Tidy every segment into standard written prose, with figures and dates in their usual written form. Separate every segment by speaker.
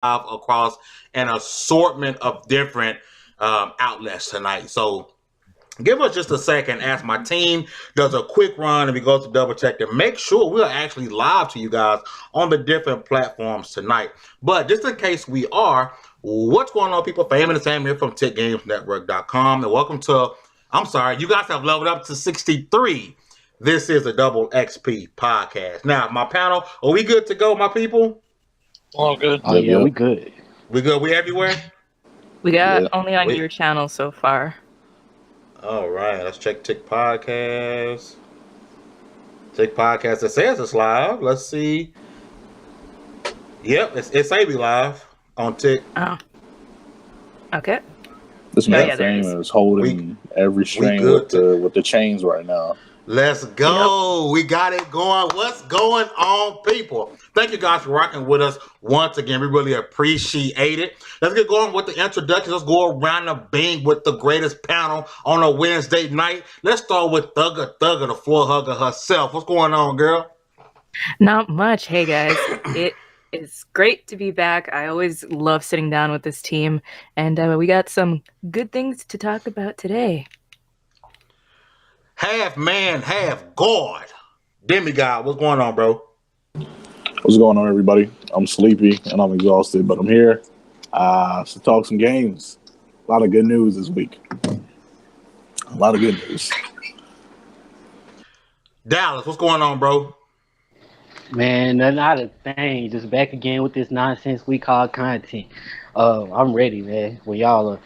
Speaker 1: across an assortment of different outlets tonight. So give us just a second as my team does a quick run and we go to double check to make sure we're actually live to you guys on the different platforms tonight. But just in case we are, what's going on, people? Fame and Sam here from TechGamesNetwork.com, and welcome to, I'm sorry, you guys have leveled up to 63. This is a Double XP podcast. Now, my panel, are we good to go, my people?
Speaker 2: All good.
Speaker 3: Oh, yeah, we good.
Speaker 1: We good? We everywhere?
Speaker 4: We got only on your channel so far.
Speaker 1: All right, let's check Tick Podcast. Tick Podcast, it says it's live. Let's see. Yep, it say we live on Tick.
Speaker 4: Oh. Okay.
Speaker 3: This man Fame is holding every string with the chains right now.
Speaker 1: Let's go. Yep. We got it going. What's going on, people? Thank you guys for rocking with us once again. We really appreciate it. Let's get going with the introduction. Let's go around the bing with the greatest panel on a Wednesday night. Let's start with Thugger, the floor hugger herself. What's going on, girl?
Speaker 4: Not much. Hey, guys. It is great to be back. I always love sitting down with this team, and we got some good things to talk about today.
Speaker 1: Half man, half God. Demigod, what's going on, bro?
Speaker 3: What's going on, everybody? I'm sleepy and I'm exhausted, but I'm here to talk some games. A lot of good news this week. A lot of good news.
Speaker 1: Dallas, what's going on, bro?
Speaker 5: Man, not a thing. Just back again with this nonsense we call content. I'm ready, man. When y'all are.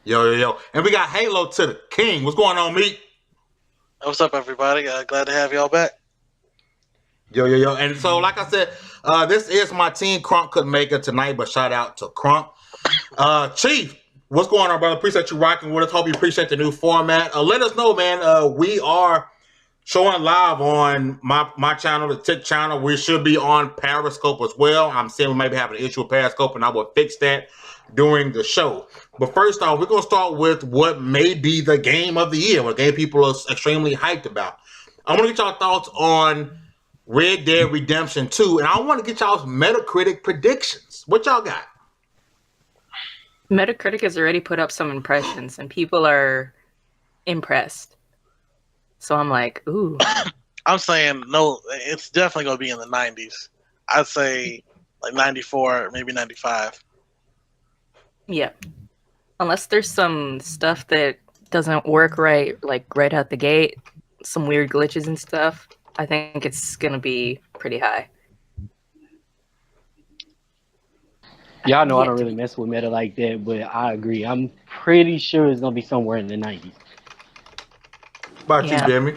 Speaker 1: Yo. And we got Halo to the King. What's going on, Meat?
Speaker 2: What's up, everybody? Glad to have y'all back.
Speaker 1: Yo. And so, like I said, this is my team. Crunk couldn't make it tonight, but shout out to Crunk. Chief, what's going on, brother? Appreciate you rocking with us. Hope you appreciate the new format. Let us know, man. We are showing live on my channel, the Tick channel. We should be on Periscope as well. I'm saying we may be having an issue with Periscope, and I will fix that during the show. But first off, we're going to start with what may be the game of the year, what game people are extremely hyped about. I want to get y'all thoughts on Red Dead Redemption 2, and I want to get y'all's Metacritic predictions. What y'all got?
Speaker 4: Metacritic has already put up some impressions, and people are impressed. So I'm like, ooh.
Speaker 2: I'm saying no, it's definitely going to be in the 90s. I'd say like 94, maybe 95.
Speaker 4: Yeah. Unless there's some stuff that doesn't work right, like right out the gate, some weird glitches and stuff, I think it's going to be pretty high.
Speaker 5: Y'all know I don't really mess with meta like that, but I agree. I'm pretty sure it's going to be somewhere in the 90s.
Speaker 1: About you, Demi?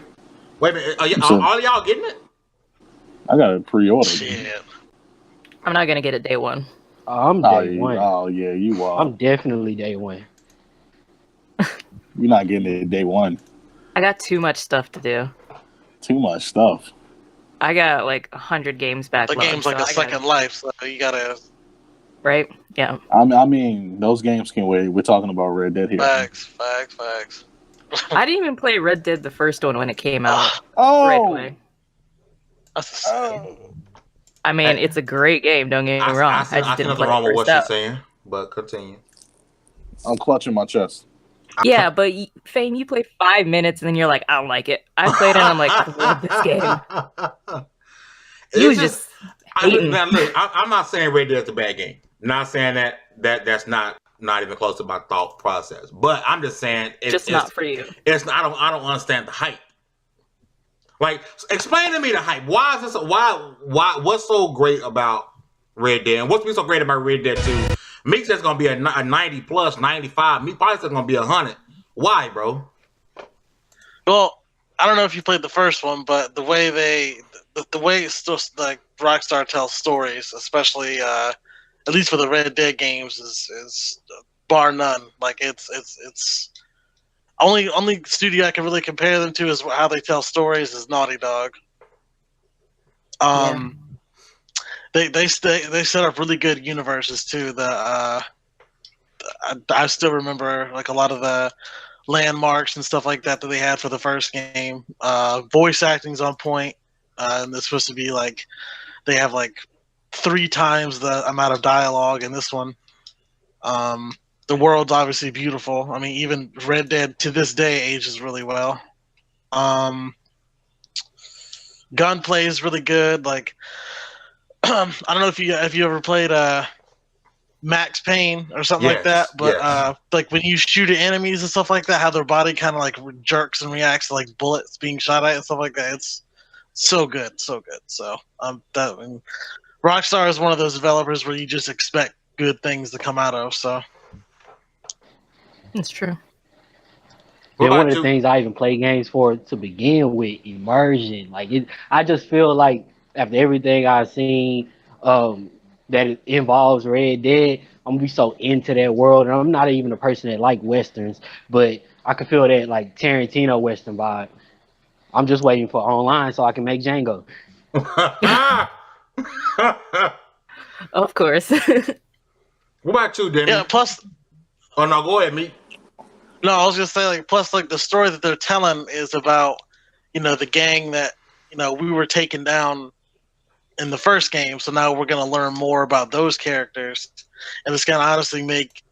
Speaker 1: Wait a minute. Are all y'all getting it?
Speaker 3: I got it pre-ordered.
Speaker 2: Shit.
Speaker 4: I'm not going to get it day one.
Speaker 5: I'm day one.
Speaker 3: Oh, yeah, you are.
Speaker 5: I'm definitely day one.
Speaker 3: You're not getting it day one.
Speaker 4: I got too much stuff to do.
Speaker 3: Too much stuff.
Speaker 4: I got like 100 games back.
Speaker 2: The game's like a second life, so you gotta.
Speaker 4: Right? Yeah.
Speaker 3: I mean, those games can wait. We're talking about Red Dead here.
Speaker 2: Facts.
Speaker 4: I didn't even play Red Dead the first one when it came out.
Speaker 3: Oh.
Speaker 4: Right away.
Speaker 2: That's
Speaker 4: I mean, it's a great game. Don't get me wrong. I just didn't play it
Speaker 1: wrong with what
Speaker 4: first
Speaker 1: she's
Speaker 4: out.
Speaker 1: saying, but continue.
Speaker 3: I'm clutching my chest.
Speaker 4: Yeah, but Fame, you play 5 minutes and then you're like, I don't like it. I played it and I'm like, I love this game. You just hating.
Speaker 1: Look, I'm not saying Red Dead's a bad game. Not saying that's not even close to my thought process. But I'm just saying it's
Speaker 4: not for you.
Speaker 1: It's I don't understand the hype. Like, explain to me the hype. Why is this? Why? What's so great about Red Dead? And what's so great about Red Dead 2? Meek says it's gonna be a 90 plus, 95. Meek probably says it's gonna be 100. Why, bro?
Speaker 2: Well, I don't know if you played the first one, but the way it's still like Rockstar tells stories, especially at least for the Red Dead games, is bar none. Like it's only studio I can really compare them to is how they tell stories is Naughty Dog. They set up really good universes too. I still remember like a lot of the landmarks and stuff like that they had for the first game. Voice acting's on point, and it's supposed to be like they have like 3 times the amount of dialogue in this one. The world's obviously beautiful. I mean, even Red Dead to this day ages really well. Gunplay is really good. Like, I don't know if you ever played Max Payne or something like that, but like when you shoot at enemies and stuff like that, how their body kind of like jerks and reacts to like bullets being shot at and stuff like that. It's so good, so good. So Rockstar is one of those developers where you just expect good things to come out of. So
Speaker 4: It's true.
Speaker 5: Yeah, one of the things I even play games for to begin with, immersion. Like I just feel like after everything I've seen, that it involves Red Dead, I'm gonna be so into that world. And I'm not even a person that like westerns, but I can feel that like Tarantino western vibe. I'm just waiting for online so I can make Django.
Speaker 4: Of course.
Speaker 1: What about you, Demi?
Speaker 2: yeah. Plus,
Speaker 1: oh no, go ahead, me.
Speaker 2: no, I was gonna say like plus like the story that they're telling is about the gang that we were taken down in the first game. So now we're gonna learn more about those characters, and it's gonna honestly make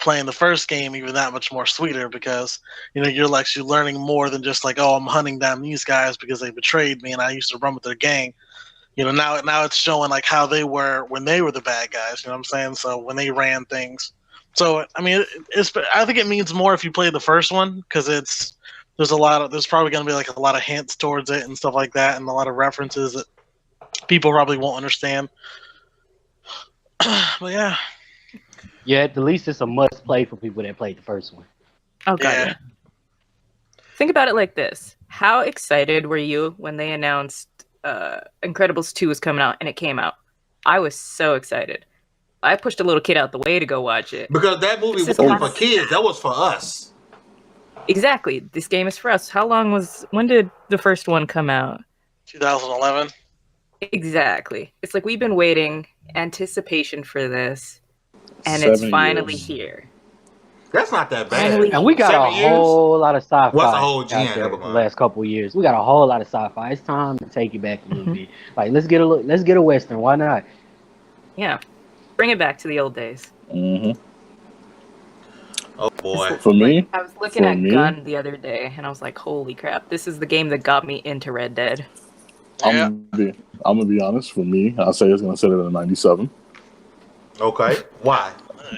Speaker 2: playing the first game even that much more sweeter because you're actually learning more than just like, oh, I'm hunting down these guys because they betrayed me and I used to run with their gang. Now it's showing like how they were when they were the bad guys. You know what I'm saying? So when they ran things. So I mean, I think it means more if you play the first one because there's probably going to be like a lot of hints towards it and stuff like that, and a lot of references that people probably won't understand. But yeah.
Speaker 5: Yeah, at the least it's a must play for people that played the first one.
Speaker 4: Oh god. Yeah. Think about it like this: how excited were you when they announced Incredibles 2 was coming out and it came out? I was so excited. I pushed a little kid out the way to go watch it.
Speaker 1: Because that movie wasn't for kids. That was for us.
Speaker 4: Exactly. This game is for us. When did the first one come out?
Speaker 2: 2011.
Speaker 4: Exactly. It's like we've been waiting, anticipation for this, and it's finally here.
Speaker 1: That's not that bad.
Speaker 5: And we got a whole lot of sci-fi.
Speaker 1: What's a whole gen?
Speaker 5: The last couple of years, we got a whole lot of sci-fi. It's time to take it back a little bit. Like let's get a western. Why not?
Speaker 4: Yeah, bring it back to the old days.
Speaker 3: Mm-hmm.
Speaker 1: Oh boy.
Speaker 3: For me,
Speaker 4: I was looking at Gun the other day, and I was like, "Holy crap! This is the game that got me into Red Dead."
Speaker 2: Yeah.
Speaker 3: I'm gonna be honest. For me, I'll say it's gonna sit at a 97.
Speaker 1: Okay. Why?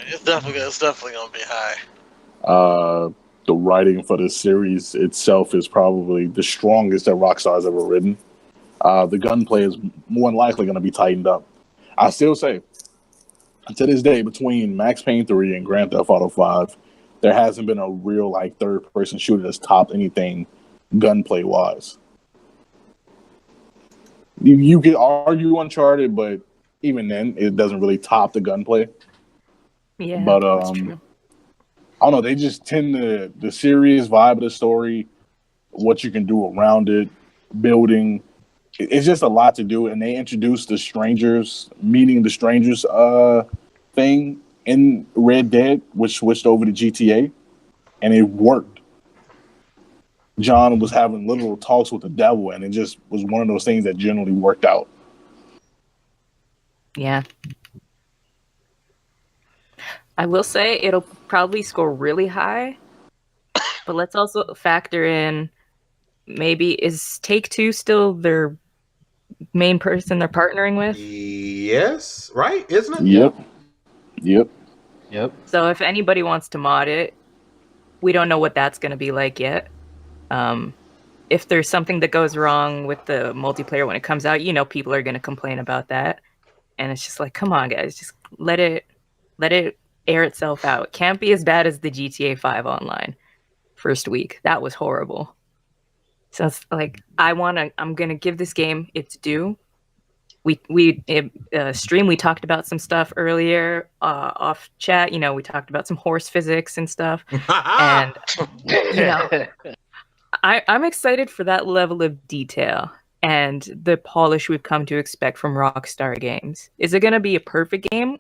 Speaker 2: It's definitely gonna be high.
Speaker 3: The writing for this series itself is probably the strongest that Rockstar's ever written. The gunplay is more than likely going to be tightened up. I still say, to this day, between Max Payne 3 and Grand Theft Auto 5, there hasn't been a real like third-person shooter that's topped anything gunplay-wise. You could argue Uncharted, but even then, it doesn't really top the gunplay.
Speaker 4: Yeah,
Speaker 3: but
Speaker 4: that's true.
Speaker 3: I don't know. They just tend to the serious vibe of the story, what you can do around it, building. It's just a lot to do, and they introduced meeting the strangers thing in Red Dead, which switched over to GTA, and it worked. John was having literal talks with the devil, and it just was one of those things that generally worked out.
Speaker 4: Yeah. I will say it'll probably score really high, but let's also factor in maybe is Take-Two still their main person they're partnering with?
Speaker 1: Yes, right? Isn't it?
Speaker 3: Yep.
Speaker 4: So if anybody wants to mod it, we don't know what that's going to be like yet. If there's something that goes wrong with the multiplayer when it comes out, people are going to complain about that. And it's just like, come on, guys, just let it air itself out. It can't be as bad as the GTA 5 online first week. That was horrible. So it's like I'm gonna give this game its due. We stream. We talked about some stuff earlier off chat. We talked about some horse physics and stuff. And I'm excited for that level of detail and the polish we've come to expect from Rockstar games. Is it gonna be a perfect game?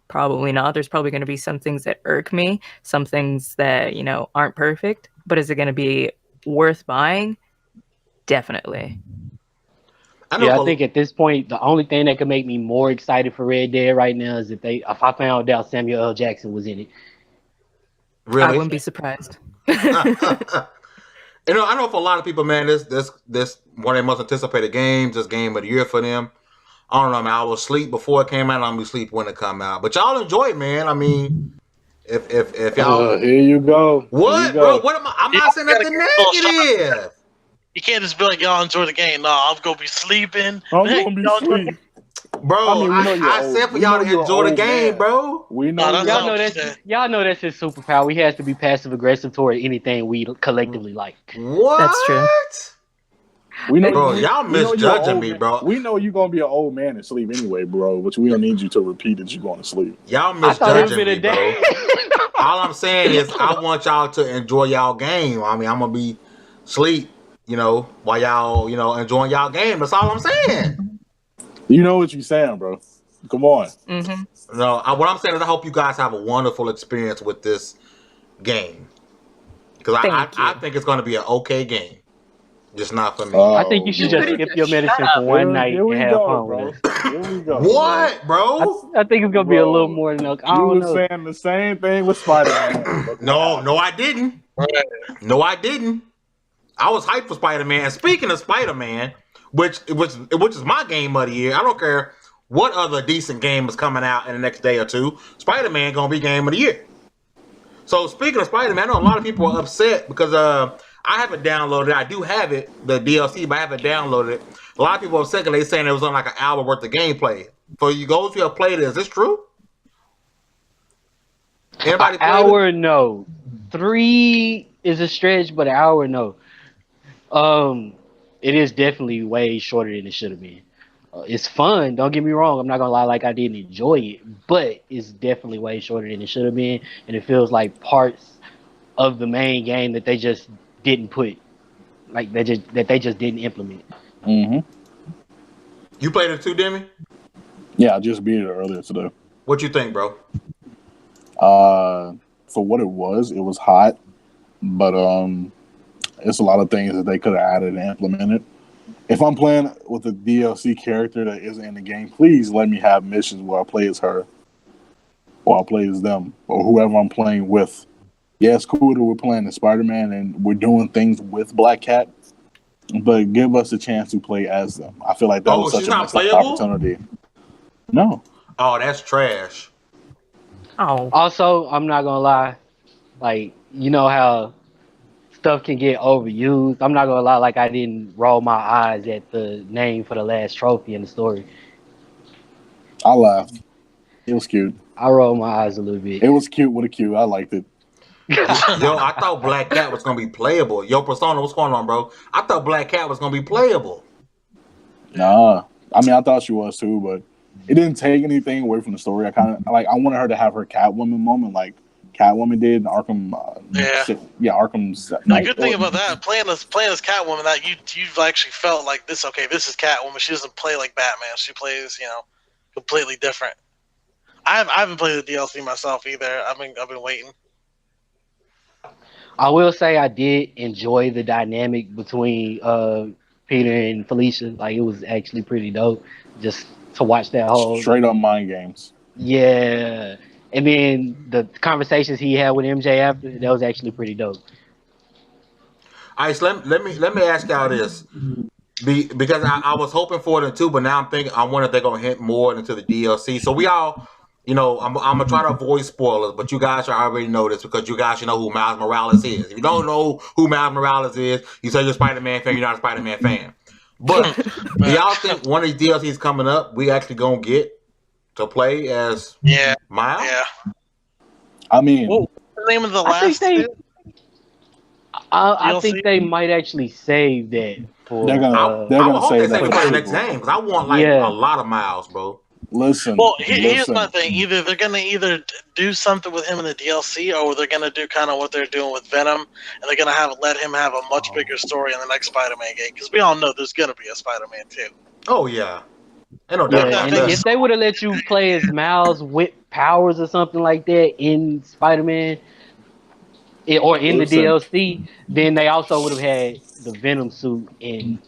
Speaker 4: Probably not. There's probably going to be some things that irk me, some things that, aren't perfect. But is it going to be worth buying? Definitely.
Speaker 5: I think at this point, the only thing that could make me more excited for Red Dead right now is if I found out Samuel L. Jackson was in it.
Speaker 1: Really?
Speaker 4: I wouldn't be surprised.
Speaker 1: You know, I know for a lot of people, man, this one of their most anticipated games, this game of the year for them. I don't know, man. I was asleep before it came out. I'm gonna be asleep when it come out. But y'all enjoy it, man. I mean, if y'all,
Speaker 3: here you go.
Speaker 1: What,
Speaker 3: here you
Speaker 1: bro?
Speaker 3: go.
Speaker 1: What am I? I'm not saying nothing negative.
Speaker 2: You can't just be like, y'all enjoy the game. No, I'm gonna be sleeping.
Speaker 3: I'm gonna be asleep.
Speaker 1: Bro, I said for y'all to enjoy the game, bro.
Speaker 3: We know
Speaker 5: y'all know that's his superpower. He has to be passive aggressive toward anything we collectively like.
Speaker 1: What?
Speaker 4: That's true.
Speaker 3: We know,
Speaker 1: bro, y'all misjudging me, bro.
Speaker 3: We know you're gonna be an old man and sleep anyway, bro. But we don't need you to repeat that you're going to sleep.
Speaker 1: Y'all misjudging me, bro. All I'm saying is I want y'all to enjoy y'all game. I mean, I'm gonna be asleep, you know, while y'all, you know, enjoying y'all game. That's all I'm saying.
Speaker 3: You know what you're saying, bro. Come on.
Speaker 4: Mm-hmm.
Speaker 1: No, what I'm saying is I hope you guys have a wonderful experience with this game. Because I think it's going to be an okay game. Just not for me.
Speaker 5: I think you should just skip your medicine for one night and have fun with it.
Speaker 3: Here we go.
Speaker 1: What, bro?
Speaker 5: I think it's going to be a little more than okay.
Speaker 3: You were saying the same thing with Spider-Man.
Speaker 1: No, I didn't. No, I didn't. I was hyped for Spider-Man. And speaking of Spider-Man, which is my game of the year. I don't care what other decent game is coming out in the next day or two. Spider-Man gonna be game of the year. So speaking of Spider-Man, I know a lot of people are upset because I haven't downloaded it. I do have it, the DLC, but I haven't downloaded it. A lot of people are upset because they saying it was on like an hour worth of gameplay. For you guys who have played it, is this true?
Speaker 5: Anybody an hour? No. 3 is a stretch, but an hour, no. It is definitely way shorter than it should have been. It's fun. Don't get me wrong. I'm not gonna lie like I didn't enjoy it, but it's definitely way shorter than it should have been, and it feels like parts of the main game that they just didn't put, like they just didn't implement.
Speaker 3: Mm-hmm.
Speaker 1: You played it too, Demi?
Speaker 3: Yeah, I just beat it earlier today.
Speaker 1: What you think, bro?
Speaker 3: For what it was hot, but it's a lot of things that they could have added and implemented. If I'm playing with a DLC character that isn't in the game, please let me have missions where I play as her, or I play as them, or whoever I'm playing with. Yeah, it's cool that we're playing as Spider-Man and we're doing things with Black Cat, but give us a chance to play as them. I feel like that was such a missed opportunity. No.
Speaker 1: Oh, that's trash.
Speaker 4: Oh.
Speaker 5: Also, I'm not gonna lie, like, you know how stuff can get overused. I'm not gonna lie, like I didn't roll my eyes at the name for the last trophy in the story.
Speaker 3: I laughed. It was cute.
Speaker 5: I rolled my eyes a little bit.
Speaker 3: It was cute with a Q. I liked it.
Speaker 1: Yo, I thought Black Cat was gonna be playable. Yo, Persona, what's going on, bro? I thought Black Cat was gonna be playable.
Speaker 3: Nah, I mean I thought she was too, but it didn't take anything away from the story. I wanted her to have her Catwoman moment, like Catwoman did in Arkham. Arkham's.
Speaker 2: The good thing about that, playing as Catwoman, that you've actually felt like this. Okay, this is Catwoman. She doesn't play like Batman. She plays, completely different. I haven't played the DLC myself either. I've been waiting.
Speaker 5: I will say I did enjoy the dynamic between Peter and Felicia. Like, it was actually pretty dope just to watch that whole
Speaker 3: straight up mind games.
Speaker 5: Yeah. And then the conversations he had with MJ after, that was actually pretty dope.
Speaker 1: All right, so let me ask y'all this. Because I was hoping for it too, but now I'm thinking, I wonder if they're going to hint more into the DLC. So we all, I'm going to try to avoid spoilers, but you guys should already know this because you guys should know who Miles Morales is. If you don't know who Miles Morales is, you say you're a Spider-Man fan, you're not a Spider-Man fan. But do y'all think one of these DLCs coming up, we actually going to get to play as Miles?
Speaker 2: Yeah.
Speaker 3: I mean,
Speaker 2: what's the name of the last two?
Speaker 5: I think they might actually save that for.
Speaker 3: They're gonna
Speaker 1: save
Speaker 3: that
Speaker 1: for the next game because I want a lot of Miles, bro.
Speaker 3: Listen.
Speaker 2: Well, here's my thing: either they're gonna do something with him in the DLC, or they're gonna do kind of what they're doing with Venom, and they're gonna let him have a much bigger story in the next Spider-Man game. Because we all know there's gonna be a Spider-Man 2.
Speaker 1: Oh yeah. And
Speaker 5: if they would have let you play as Miles with powers or something like that in Spider-Man, or in the DLC, then they also would have had the Venom suit in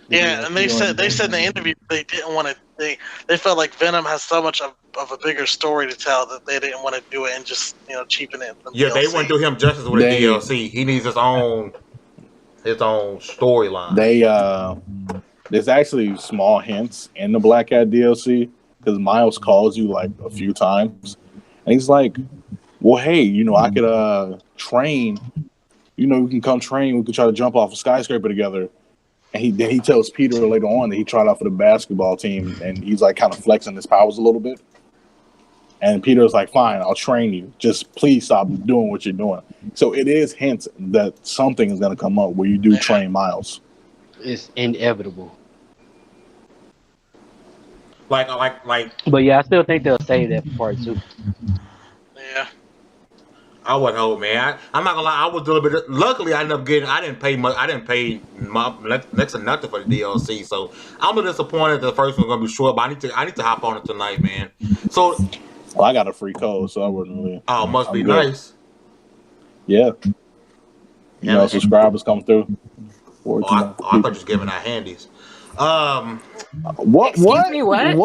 Speaker 2: Yeah, and they said in the interview they didn't want to. They felt like Venom has so much of a bigger story to tell that they didn't want to do it and just cheapen it.
Speaker 1: Yeah, they wouldn't do him justice with a DLC. He needs his own storyline.
Speaker 3: There's actually small hints in the Black Cat DLC because Miles calls you like a few times, and he's like, "Well, hey, I could train. We can come train. We could try to jump off a skyscraper together." And then he tells Peter later on that he tried out for the basketball team, and he's like kind of flexing his powers a little bit. And Peter's like, "Fine, I'll train you. Just please stop doing what you're doing." So it is hints that something is going to come up where you do train Miles.
Speaker 5: It's inevitable.
Speaker 1: Like.
Speaker 5: But yeah, I still think they'll save that for part 2.
Speaker 2: Yeah.
Speaker 1: I would hope, man. I'm not gonna lie. I was a little bit. Luckily, I ended up getting. I didn't pay much. I didn't pay next to nothing for the DLC. So I'm a little disappointed that the first one's gonna be short. But I need to hop on it tonight, man. So.
Speaker 3: Well, I got a free code, so I wouldn't really.
Speaker 1: Oh, must be good. Nice.
Speaker 3: Yeah. Subscribers come through.
Speaker 1: I thought you was giving out handies.
Speaker 3: What?
Speaker 4: Excuse me, what?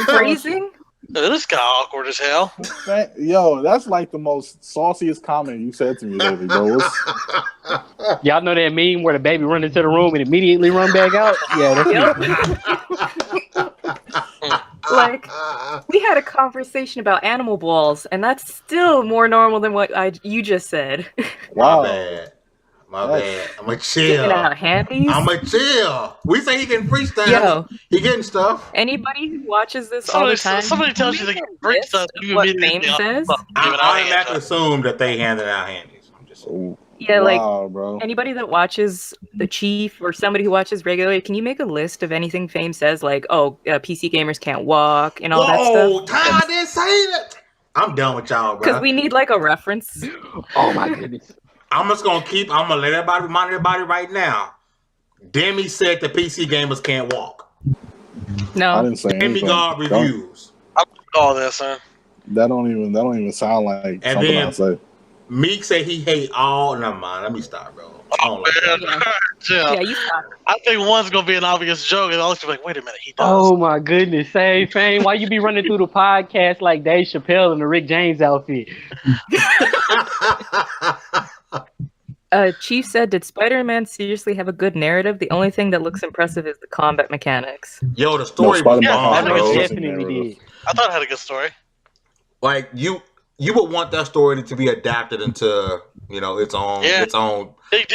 Speaker 4: Phrasing?
Speaker 2: This guy awkward as hell.
Speaker 3: Yo, that's like the most sauciest comment you said to me lately, bro.
Speaker 5: Y'all know that meme where the baby run into the room and immediately run back out? Yeah, that's
Speaker 4: Like, we had a conversation about animal balls, and that's still more normal than what you just said.
Speaker 3: Wow.
Speaker 1: My bad. I'm a chill.
Speaker 4: Out handies.
Speaker 1: I'm a chill. We say he getting freestyle.
Speaker 4: Yo,
Speaker 1: he getting stuff.
Speaker 4: Anybody who watches this all the time,
Speaker 2: somebody tells you they can freak stuff.
Speaker 4: What Fame says.
Speaker 1: I automatically assume that they handed out handies. I'm just saying.
Speaker 4: Yeah,
Speaker 3: wow, bro.
Speaker 4: Anybody that watches the Chief or somebody who watches regularly, can you make a list of anything Fame says, like, PC gamers can't walk and all that stuff?
Speaker 1: Ty, I didn't say that. I'm done with y'all, bro.
Speaker 4: Because we need like a reference.
Speaker 5: Oh my goodness.
Speaker 1: I'm gonna let everybody remind everybody right now. Demi said the PC gamers can't walk.
Speaker 4: No,
Speaker 3: I didn't say anything.
Speaker 1: Demigod reviews.
Speaker 2: I'm all this, huh?
Speaker 3: That don't even sound like
Speaker 1: and
Speaker 3: something
Speaker 1: then,
Speaker 3: I say.
Speaker 1: Meek say he hate all. Never mind. Let me stop, bro.
Speaker 2: Yeah,
Speaker 4: you stop.
Speaker 2: I think one's gonna be an obvious joke, and I'll be like, "Wait a minute, he does."
Speaker 5: Oh my goodness, say Fame, why you be running through the podcast like Dave Chappelle in the Rick James outfit?
Speaker 4: Chief said, "Did Spider-Man seriously have a good narrative? The only thing that looks impressive is the combat mechanics."
Speaker 1: Yo, the story was bomb, bro.
Speaker 5: Definitely did.
Speaker 2: I thought it had a good story.
Speaker 1: Like you would want that story to be adapted into its own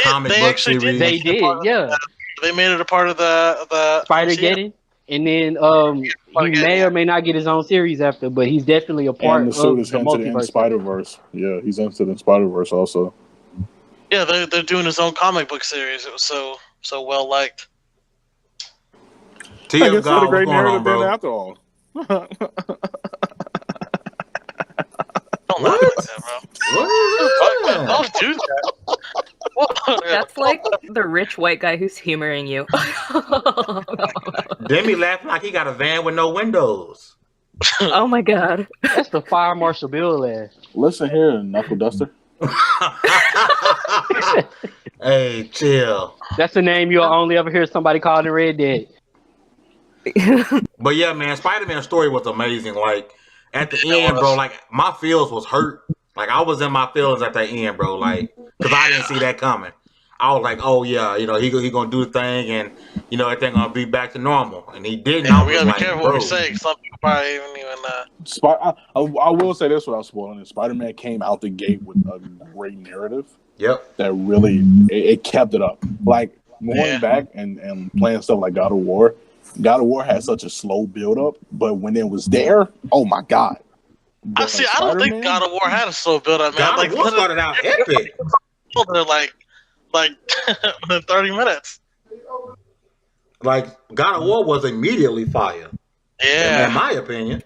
Speaker 1: comic book series.
Speaker 5: They did, yeah.
Speaker 2: They made it a part of the
Speaker 5: Spider-Geddon, and then he may or may not get his own series after, but he's definitely a part
Speaker 3: and the suit is
Speaker 5: of the
Speaker 3: hinted in
Speaker 5: multiverse.
Speaker 3: Spider-Verse. Yeah, he's hinted in Spider-Verse also.
Speaker 2: Yeah, they're doing his own comic book series. It was so well liked.
Speaker 3: I guess had a great narrative then after all.
Speaker 2: Don't laugh like that, bro. Don't do that.
Speaker 4: That's like the rich white guy who's humoring you.
Speaker 1: Demi laughing like he got a van with no windows.
Speaker 4: Oh my god.
Speaker 5: That's the Fire Marshal Bill laugh.
Speaker 3: Listen here, Knuckle Duster.
Speaker 1: Hey, chill.
Speaker 5: That's the name you'll only ever hear somebody called in Red Dead.
Speaker 1: But yeah, man, Spider-Man's story was amazing. Like at the end, bro, like my feels was hurt. Like I was in my feelings at the end, bro. Like because I didn't see that coming. I was like, oh yeah, he gonna do the thing, and everything gonna be back to normal, and he didn't.
Speaker 2: Yeah, we gotta be careful what we say. Some people probably even.
Speaker 3: I will say this without spoiling it. Spider-Man came out the gate with a great narrative.
Speaker 1: Yep.
Speaker 3: That really it kept it up. Like going back and playing stuff like God of War. God of War had such a slow build up, but when it was there, oh my god!
Speaker 2: I don't think God of War had a slow build up. Man.
Speaker 1: God of War started out epic.
Speaker 2: Like within 30 minutes.
Speaker 1: Like God of War was immediately fire.
Speaker 2: Yeah,
Speaker 1: in my opinion.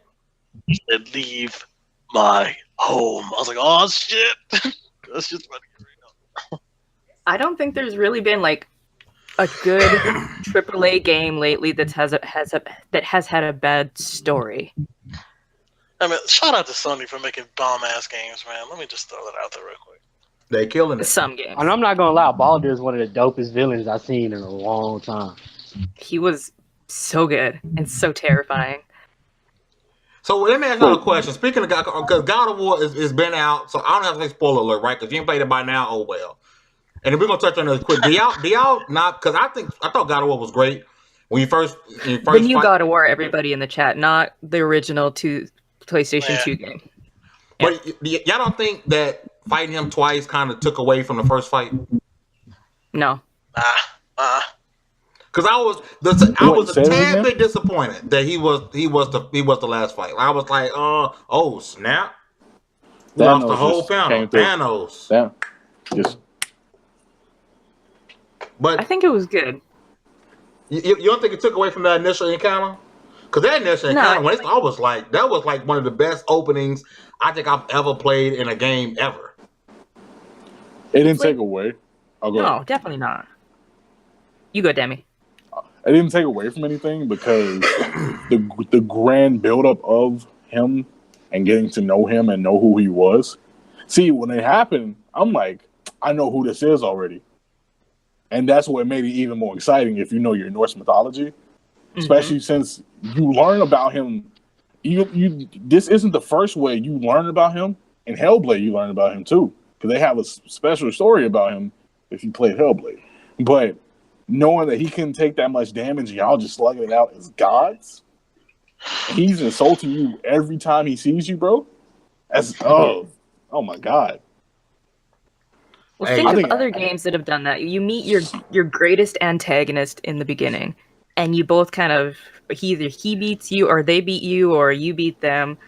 Speaker 2: He said, "Leave my home." I was like, "Oh shit!" That's just funny.
Speaker 4: I don't think there's really been like a good AAA game lately that has had a bad story.
Speaker 2: I mean, shout out to Sony for making bomb ass games, man. Let me just throw that out there real quick.
Speaker 1: They killing it.
Speaker 4: Some games.
Speaker 5: And I'm not gonna lie, Baldur is one of the dopest villains I've seen in a long time.
Speaker 4: He was so good and so terrifying.
Speaker 1: So let me ask you a question. Speaking of God, because God of War is been out, so I don't have to say spoiler alert, right? Because you ain't played it by now. Oh well. And we're gonna touch on this quick. Do y'all not? Because I thought God of War was great when you first.
Speaker 4: The new God of War, everybody in the chat, not the original PlayStation 2 game.
Speaker 1: But y'all don't think that fighting him twice kind of took away from the first fight?
Speaker 4: No.
Speaker 1: Because I was a tad bit disappointed that he was the last fight. I was like, oh snap, we lost the whole panel. Thanos.
Speaker 3: Yeah. Yes.
Speaker 1: But
Speaker 4: I think it was good.
Speaker 1: You don't think it took away from that initial encounter? Because that initial encounter, I was like, that was like one of the best openings I think I've ever played in a game ever.
Speaker 3: It didn't take away.
Speaker 4: No, definitely not. You go, Demi.
Speaker 3: It didn't take away from anything because the grand buildup of him and getting to know him and know who he was. See, when it happened, I'm like, I know who this is already. And that's what made it even more exciting if you know your Norse mythology. Especially since you learn about him. This isn't the first way you learn about him. In Hellblade, you learn about him too. Because they have a special story about him if you played Hellblade. But knowing that he can take that much damage and y'all just slugging it out as gods, he's insulting you every time he sees you, bro. That's oh my god.
Speaker 4: Well, think of other games that have done that. You meet your greatest antagonist in the beginning, and you both kind of either he beats you or they beat you or you beat them,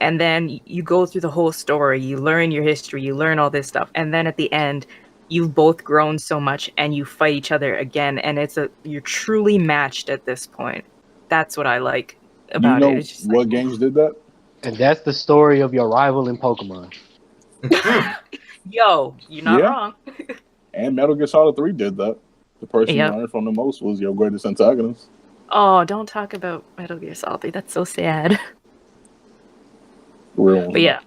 Speaker 4: and then you go through the whole story. You learn your history. You learn all this stuff, and then at the end, you've both grown so much, and you fight each other again, and you're truly matched at this point. That's what I like about it. It's just
Speaker 3: what games did that?
Speaker 5: And that's the story of your rival in Pokemon.
Speaker 4: Yo, you're not wrong.
Speaker 3: And Metal Gear Solid 3 did that. The person you learned from the most was your greatest antagonist.
Speaker 4: Oh, don't talk about Metal Gear Solid 3. That's so sad.
Speaker 3: Real.
Speaker 4: But yeah,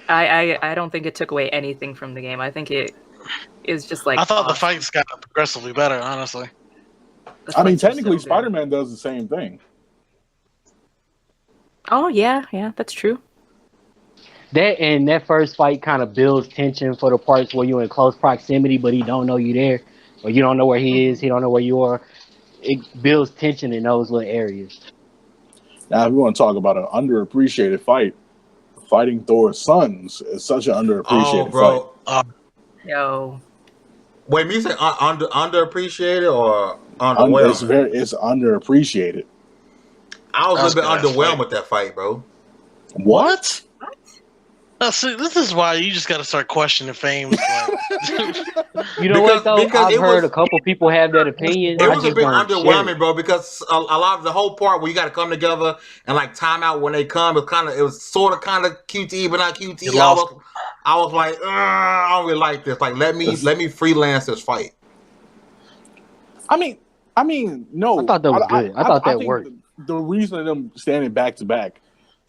Speaker 4: I don't think it took away anything from the game. I think it is just like...
Speaker 2: I thought the fights got progressively better, honestly.
Speaker 3: I mean, technically, Spider-Man does the same thing.
Speaker 4: Oh, yeah, that's true.
Speaker 5: That first fight kind of builds tension for the parts where you're in close proximity, but he don't know you there, or you don't know where he is, he don't know where you are. It builds tension in those little areas.
Speaker 3: Now, if we want to talk about an underappreciated fight, fighting Thor's sons is such an underappreciated fight.
Speaker 4: Yo.
Speaker 1: Wait, you say underappreciated or underwhelmed?
Speaker 3: It's underappreciated.
Speaker 1: I was a little bit underwhelmed with that fight, bro.
Speaker 3: What?
Speaker 2: See, this is why you just got to start questioning fame.
Speaker 5: You know what, though? I've heard a couple people have that opinion.
Speaker 1: It was a bit underwhelming, bro, because a lot of the whole part where you got to come together and like time out when they come, it was sort of kind of QT, but not QT. I was like, I don't really like this. Like, let me freelance this fight.
Speaker 3: I mean, no.
Speaker 5: I thought that was good. I thought that worked.
Speaker 3: The reason of them standing back to back,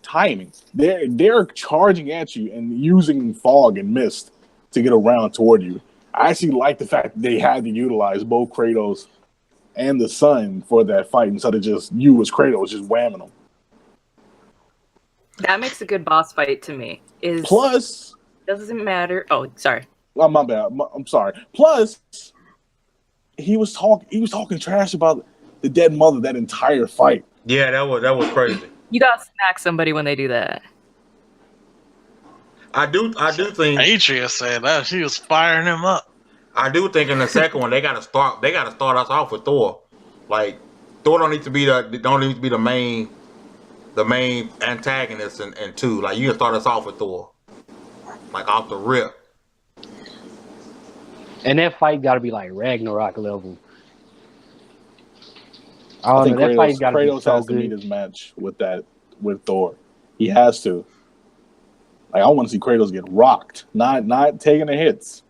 Speaker 3: timing. They're charging at you and using fog and mist to get around toward you. I actually like the fact that they had to utilize both Kratos and the son for that fight instead of just you as Kratos just whamming them.
Speaker 4: That makes a good boss fight to me.
Speaker 3: Plus,
Speaker 4: doesn't matter. Oh, sorry.
Speaker 3: Oh, my bad. I'm sorry. Plus, he was talking trash about the dead mother that entire fight.
Speaker 1: Yeah, that was crazy.
Speaker 4: You gotta smack somebody when they do that.
Speaker 1: I do think
Speaker 2: Atreus said that she was firing him up.
Speaker 1: I do think in the second one they gotta start us off with Thor. Like Thor don't need to be the main antagonist in 2. Like you can start us off with Thor. Like off the rip.
Speaker 5: And that fight gotta be like Ragnarok level. I think that fight gotta be so
Speaker 3: has to meet his match with Thor. He has to. Like I want to see Kratos get rocked, not taking the hits.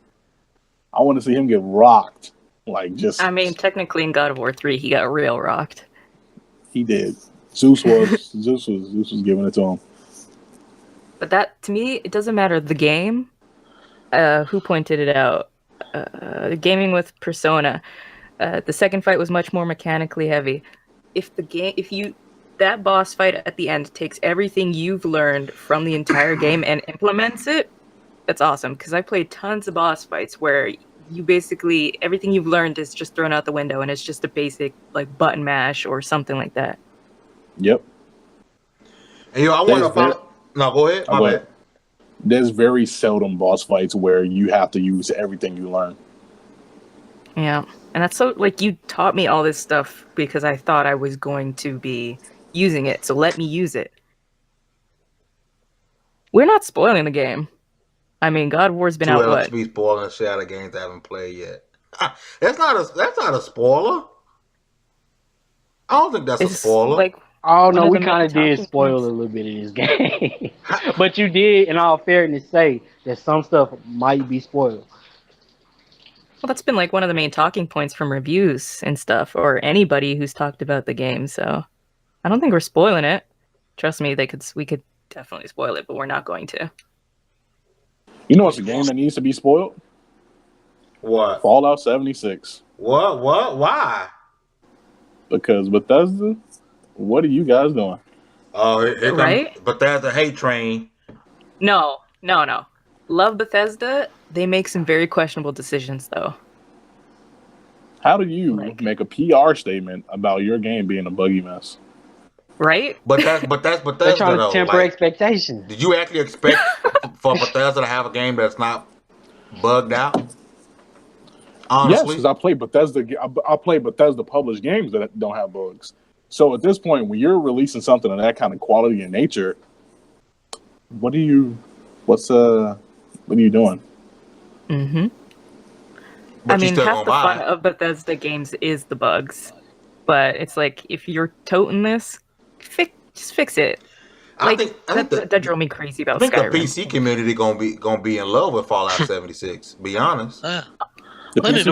Speaker 3: I want to see him get rocked. Like just.
Speaker 4: I mean, technically in God of War 3, he got real rocked.
Speaker 3: He did. Zeus was giving it to him.
Speaker 4: But that to me, it doesn't matter the game. Who pointed it out? Gaming with Persona. The second fight was much more mechanically heavy. If that boss fight at the end takes everything you've learned from the entire game and implements it, that's awesome. Because I played tons of boss fights where you basically everything you've learned is just thrown out the window, and it's just a basic like button mash or something like that.
Speaker 3: Yep.
Speaker 1: And I want to follow. No, go ahead. My bad.
Speaker 3: There's very seldom boss fights where you have to use everything you learn.
Speaker 4: Yeah, and that's so like you taught me all this stuff because I thought I was going to be using it, so let me use it. We're not spoiling the game. I mean, God of War's been out what?
Speaker 1: To be spoiling shit out of games I haven't played yet. That's not a spoiler. I don't think that's a spoiler.
Speaker 5: Like, oh no, we kind of did spoil a little bit of this game, but you did, in all fairness, say that some stuff might be spoiled.
Speaker 4: Well, that's been like one of the main talking points from reviews and stuff, or anybody who's talked about the game. So I don't think we're spoiling it. Trust me, we could definitely spoil it, but we're not going to.
Speaker 3: You know what's a game that needs to be spoiled?
Speaker 1: What?
Speaker 3: Fallout 76.
Speaker 1: What? Why?
Speaker 3: Because Bethesda, what are you guys doing?
Speaker 1: Oh, here
Speaker 4: right?
Speaker 1: comes Bethesda hate train.
Speaker 4: No. Love Bethesda. They make some very questionable decisions, though.
Speaker 3: How do you make a PR statement about your game being a buggy mess?
Speaker 4: Right?
Speaker 1: But that's Bethesda.
Speaker 5: They're trying to temper expectations.
Speaker 1: Did you actually expect for Bethesda to have a game that's not bugged out? Honestly?
Speaker 3: Yes, because I play Bethesda published games that don't have bugs. So at this point, when you're releasing something of that kind of quality and nature, what are you doing?
Speaker 4: Mm-hmm. I mean, half the fun of Bethesda games is the bugs, but it's like if you're toting this, just fix it. Like, I think that drove me crazy about Skyrim.
Speaker 1: I think the PC community gonna be in love with Fallout 76. Be honest.
Speaker 5: I think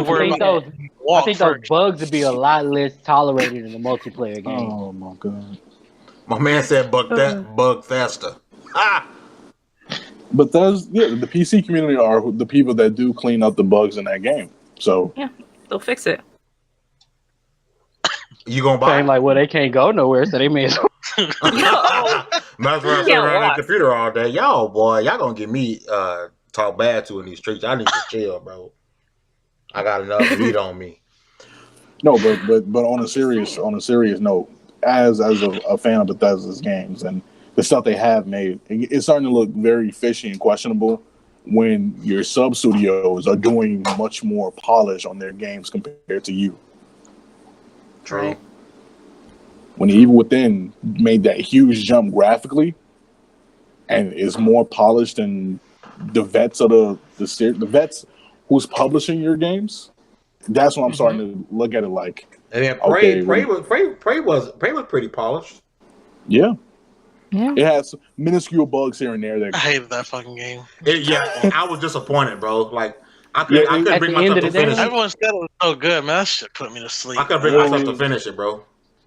Speaker 5: those bugs would be a lot less tolerated in the multiplayer game.
Speaker 3: Oh my god!
Speaker 1: My man said bug faster.
Speaker 3: But the PC community are the people that do clean up the bugs in that game. So
Speaker 4: yeah, they'll fix it.
Speaker 1: You gonna buy?
Speaker 5: Like, well, they can't go nowhere, so they may as well.
Speaker 1: Might as well sit around the computer all day. Y'all gonna get me talk bad to in these streets. I need to chill, bro. I got enough meat on me.
Speaker 3: No, but on a serious note, as a fan of Bethesda's games and the stuff they have made, it's starting to look very fishy and questionable when your sub studios are doing much more polish on their games compared to you.
Speaker 1: True.
Speaker 3: When Evil Within made that huge jump graphically and is more polished than the vets of the vets who's publishing your games, that's when I'm starting to look at it like.
Speaker 1: And then Prey was pretty polished.
Speaker 3: Yeah. It has minuscule bugs here and there.
Speaker 2: I hated that fucking game.
Speaker 1: I was disappointed, bro. Like I couldn't bring myself to finish it.
Speaker 2: Everyone said it was so good, man. That shit put me to sleep.
Speaker 1: I couldn't bring myself to finish it, bro.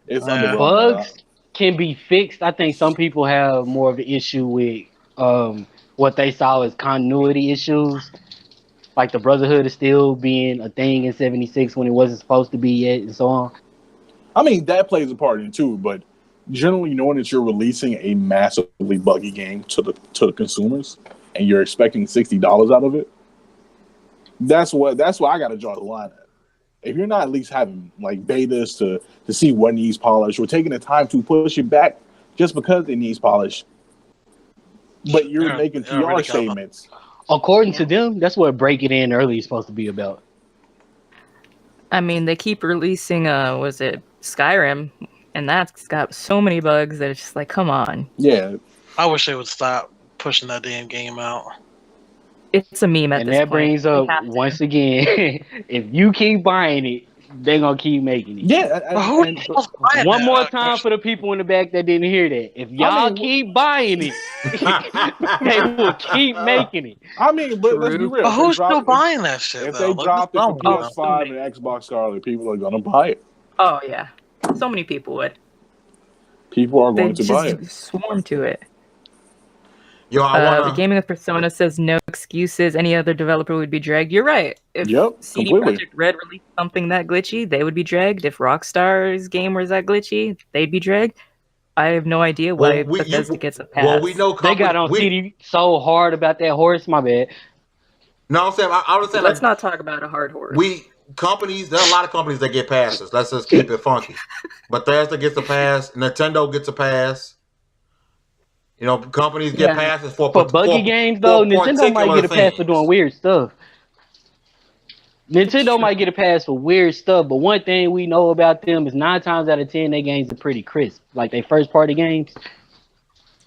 Speaker 3: It's
Speaker 5: bugs can be fixed. I think some people have more of an issue with what they saw as continuity issues. Like the Brotherhood is still being a thing in 76 when it wasn't supposed to be yet, and so on.
Speaker 3: I mean, that plays a part in it too, but generally knowing that you're releasing a massively buggy game to the consumers and you're expecting $60 out of it, that's why I gotta draw the line at. If you're not at least having like betas to see what needs polish or taking the time to push it back just because it needs polish, but you're making PR statements.
Speaker 5: According to them, that's what Break It In Early is supposed to be about.
Speaker 4: I mean, they keep releasing Skyrim, and that's got so many bugs that it's just like, come on.
Speaker 3: Yeah.
Speaker 2: I wish they would stop pushing that damn game out.
Speaker 4: It's a meme at
Speaker 5: and
Speaker 4: this
Speaker 5: that
Speaker 4: point.
Speaker 5: Brings up, once again, if you keep buying it, they're going to keep making it.
Speaker 3: Yeah.
Speaker 5: One more time for the people in the back that didn't hear that. If y'all keep buying it, they will keep making it.
Speaker 3: I mean, but let's be real.
Speaker 2: But who's still buying that shit?
Speaker 3: If they drop it for PS5 and Xbox Scarlet, people are going to buy it.
Speaker 4: Oh, yeah. So many people would.
Speaker 3: People are going to buy it.
Speaker 4: Swarm to it.
Speaker 1: Yo, I wanna.
Speaker 4: Gaming with Persona says no excuses. Any other developer would be dragged. You're right. If
Speaker 3: Yep,
Speaker 4: CD
Speaker 3: completely.
Speaker 4: Projekt Red released something that glitchy, they would be dragged. If Rockstar's game was that glitchy, they'd be dragged. I have no idea why Bethesda gets a pass.
Speaker 1: Well, we know
Speaker 5: They got on CD so hard about that horse. My bad.
Speaker 1: No, I'm saying I was saying
Speaker 4: Let's not talk about a hard horse.
Speaker 1: There are a lot of companies that get passes. Let's just keep it funky. Bethesda gets a pass. Nintendo gets a pass. You know, companies get passes for
Speaker 5: buggy games though. Nintendo might get a pass for doing weird stuff. Nintendo might get a pass for weird stuff, but one thing we know about them is 9 times out of 10 their games are pretty crisp. Like they first party games.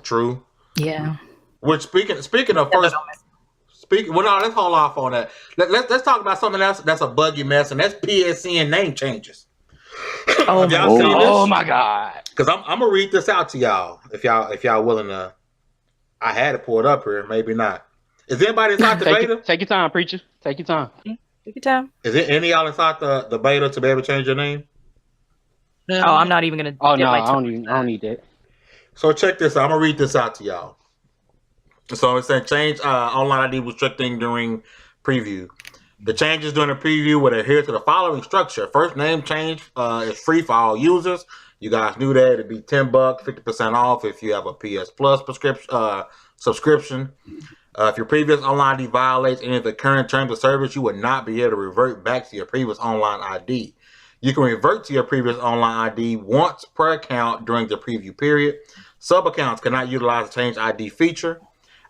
Speaker 1: True.
Speaker 4: Yeah.
Speaker 1: Which speaking of first. Well, no, let's hold off on that. Let's talk about something else that's a buggy mess, and that's PSN name changes.
Speaker 5: Oh my god!
Speaker 1: Because I'm gonna read this out to y'all if y'all willing to. I had it pulled up here, maybe not. Is anybody inside the beta?
Speaker 5: Take your time, preacher. Take your time.
Speaker 4: Take your time.
Speaker 1: Is it any of y'all inside the beta to be able to change your name?
Speaker 4: Oh, I'm not even gonna.
Speaker 5: Oh no, I don't need that.
Speaker 1: So check this out. I'm gonna read this out to y'all. So it said change online ID restricting during preview. The changes during the preview would adhere to the following structure. First, name change is free for all users. You guys knew that. It'd be $10, 50% off if you have a PS Plus subscription. If your previous online ID violates any of the current terms of service, you would not be able to revert back to your previous online ID. You can revert to your previous online ID once per account during the preview period. Sub-accounts cannot utilize the change ID feature.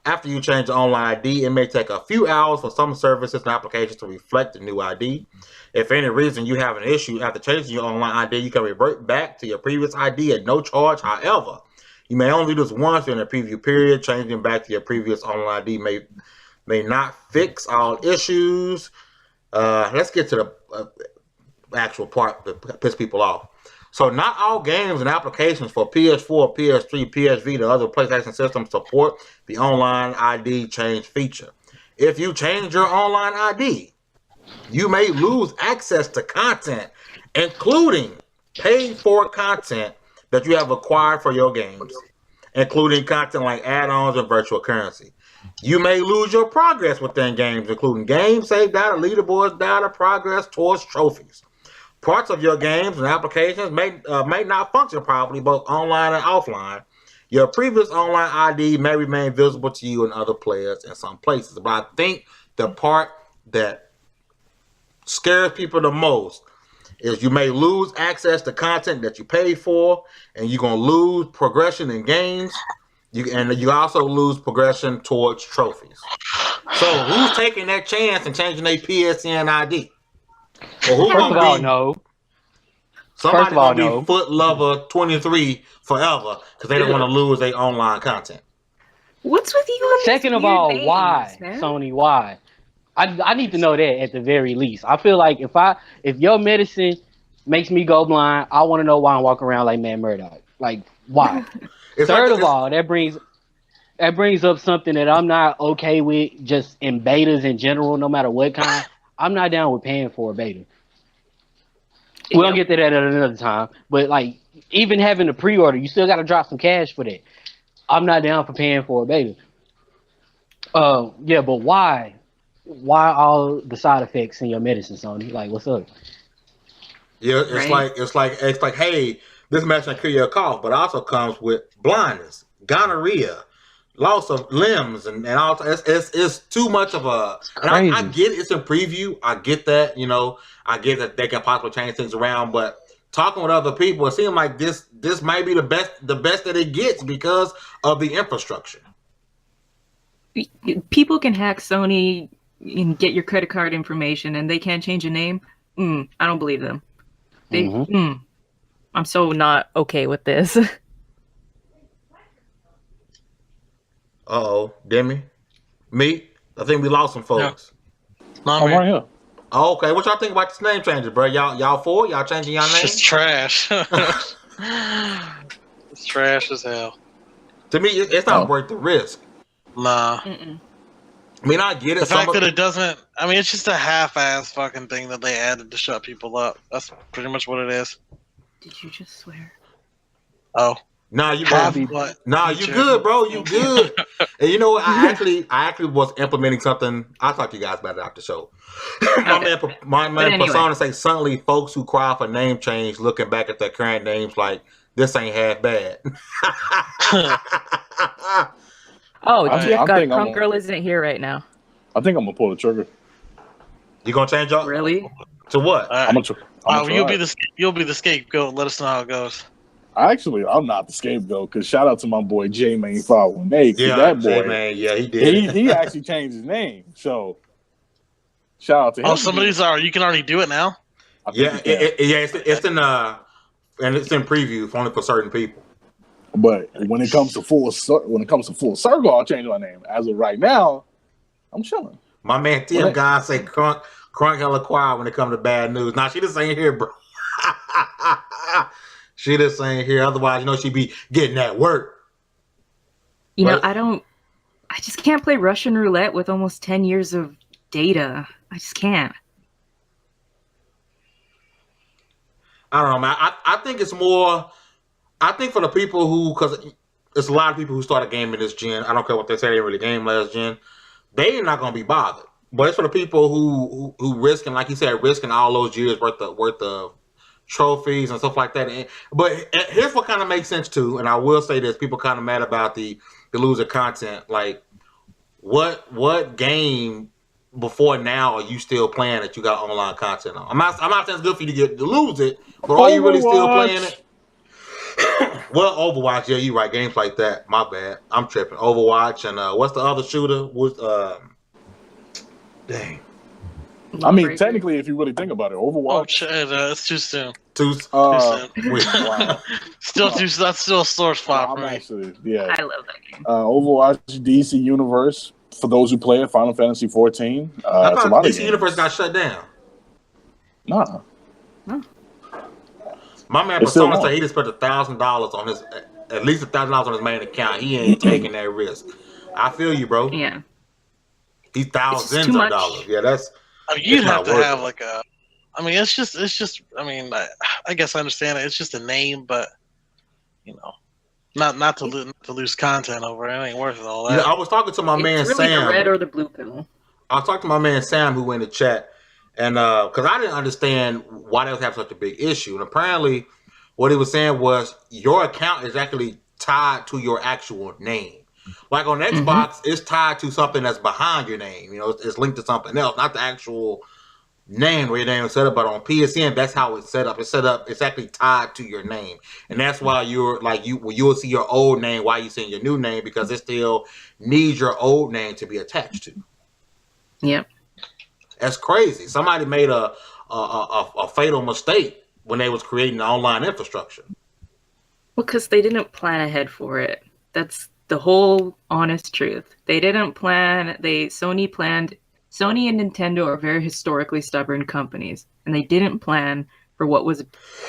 Speaker 1: After you change the online ID, it may take a few hours for some services and applications to reflect the new ID. If for any reason you have an issue after changing your online ID, you can revert back to your previous ID at no charge. However, you may only do this once during the preview period. Changing back to your previous online ID may not fix all issues. Let's get to the actual part that piss people off. So not all games and applications for PS4, PS3, PS Vita, and other PlayStation systems support the online ID change feature. If you change your online ID, you may lose access to content, including paid-for content that you have acquired for your games, including content like add-ons and virtual currency. You may lose your progress within games, including game save data, leaderboards data, progress towards trophies. Parts of your games and applications may not function properly, both online and offline. Your previous online ID may remain visible to you and other players in some places. But I think the part that scares people the most is you may lose access to content that you paid for, and you're going to lose progression in games. You also lose progression towards trophies. So who's taking that chance and changing their PSN ID? Well,
Speaker 5: First of all, no.
Speaker 1: Somebody's going to be foot lover 23 forever because they don't want to lose their online content.
Speaker 4: What's with you on
Speaker 5: Second of all, names, why, man? Sony, why? I need to know that at the very least. I feel like if your medicine makes me go blind, I want to know why I'm walking around like Matt Murdock. Like, why? Third of all, that brings up something that I'm not okay with just in betas in general, no matter what kind. I'm not down with paying for a beta. We'll get to that at another time. But like, even having a pre-order, you still got to drop some cash for that. I'm not down for paying for a beta. Yeah, but why? Why all the side effects in your medicine, Sony? Like, what's up?
Speaker 1: Yeah, it's like, hey, this medicine cure your cough, but it also comes with blindness, gonorrhea, loss of limbs, and all. It's too much of a. And I get it's a preview. I get that, I get that they can possibly change things around, but talking with other people, it seems like this might be the best that it gets because of the infrastructure.
Speaker 4: People can hack Sony and get your credit card information, and they can't change a name. I don't believe them. I'm so not okay with this.
Speaker 1: Demi? Me? I think we lost some folks.
Speaker 2: Yeah.
Speaker 3: I'm right here.
Speaker 1: Oh, okay. What y'all think about this name changes, bro? Y'all for it? Y'all changing y'all name?
Speaker 2: It's trash. It's trash as hell.
Speaker 1: To me, it's not worth the risk.
Speaker 2: Nah.
Speaker 1: I mean, I get it.
Speaker 2: The fact that it doesn't, it's just a half-ass fucking thing that they added to shut people up. That's pretty much what it is.
Speaker 4: Did you just swear?
Speaker 2: Oh.
Speaker 1: Nah, you
Speaker 2: feature.
Speaker 1: good, bro. You good. And you know what? I actually was implementing something. I'll talk to you guys about it after the show. my man Persona say suddenly folks who cry for name change looking back at their current names like this ain't half bad.
Speaker 4: Crunk Girl isn't here right now.
Speaker 3: I think I'm gonna pull the trigger.
Speaker 1: You gonna change up?
Speaker 4: Really?
Speaker 1: To what?
Speaker 2: I'm gonna you'll be the scapegoat. Let us know how it goes.
Speaker 3: Actually, I'm not the scapegoat because shout out to my boy J Main 518.
Speaker 1: Yeah,
Speaker 3: that boy,
Speaker 1: J-Man, yeah, he did.
Speaker 3: He actually changed his name. So shout out to him.
Speaker 2: Oh, some of these you can already do it now.
Speaker 1: It's in and it's in preview only for certain people.
Speaker 3: But when it comes to full circle, I'll change my name. As of right now, I'm chilling.
Speaker 1: My man Tim guy say Crunk hella quiet when it comes to bad news. Now she just ain't here, bro. She just ain't here. Otherwise, she'd be getting that work.
Speaker 4: I just can't play Russian roulette with almost 10 years of data. I just can't.
Speaker 1: I don't know, man. I think it's more. I think for the people who, because there's a lot of people who started gaming this gen. I don't care what they say, they didn't really game last gen. They're not gonna be bothered. But it's for the people who risking, like you said, risking all those years worth of trophies and stuff like that. But here's what kind of makes sense too, and I will say this: people kind of mad about the loser content. Like, what game before now are you still playing that you got online content on? I'm not saying it's good for you to lose it, but are you really still playing it? Well, Overwatch, yeah, you right. Games like that. My bad. I'm tripping. Overwatch and what's the other shooter? Dang.
Speaker 3: I mean, technically, if you really think about it, Overwatch.
Speaker 2: It's too soon.
Speaker 1: Too soon.
Speaker 3: Wow.
Speaker 2: That's still a sore spot for me.
Speaker 3: Actually, yeah.
Speaker 4: I love that game.
Speaker 3: Overwatch, DC Universe. For those who play it, Final Fantasy 14.
Speaker 1: I thought DC Universe got shut down.
Speaker 3: Nah.
Speaker 1: My man Persona said he just spent $1,000 on his, at least $1,000 on his main account. He ain't taking that risk. I feel you, bro.
Speaker 4: Yeah.
Speaker 1: He's thousands of dollars. Yeah, that's.
Speaker 2: I mean, you'd have to have like a. I mean, it's just. I mean, I guess I understand it. It's just a name, but not to lose content over it. It ain't worth it all that.
Speaker 1: I was talking to my man
Speaker 4: really
Speaker 1: Sam.
Speaker 4: The red or the blue pill.
Speaker 1: I was talking to my man Sam who went in the chat. And because I didn't understand why they was having such a big issue. And apparently what he was saying was your account is actually tied to your actual name. Like on Xbox, it's tied to something that's behind your name. It's linked to something else, not the actual name where your name is set up. But on PSN, that's how it's set up. It's actually tied to your name. And that's why you're like, you'll see your old name while you're seeing your new name because it still needs your old name to be attached to.
Speaker 4: Yep.
Speaker 1: That's crazy. Somebody made a fatal mistake when they was creating the online infrastructure.
Speaker 4: Well, because they didn't plan ahead for it. That's the whole honest truth. They didn't plan. Sony and Nintendo are very historically stubborn companies, and they didn't plan for what was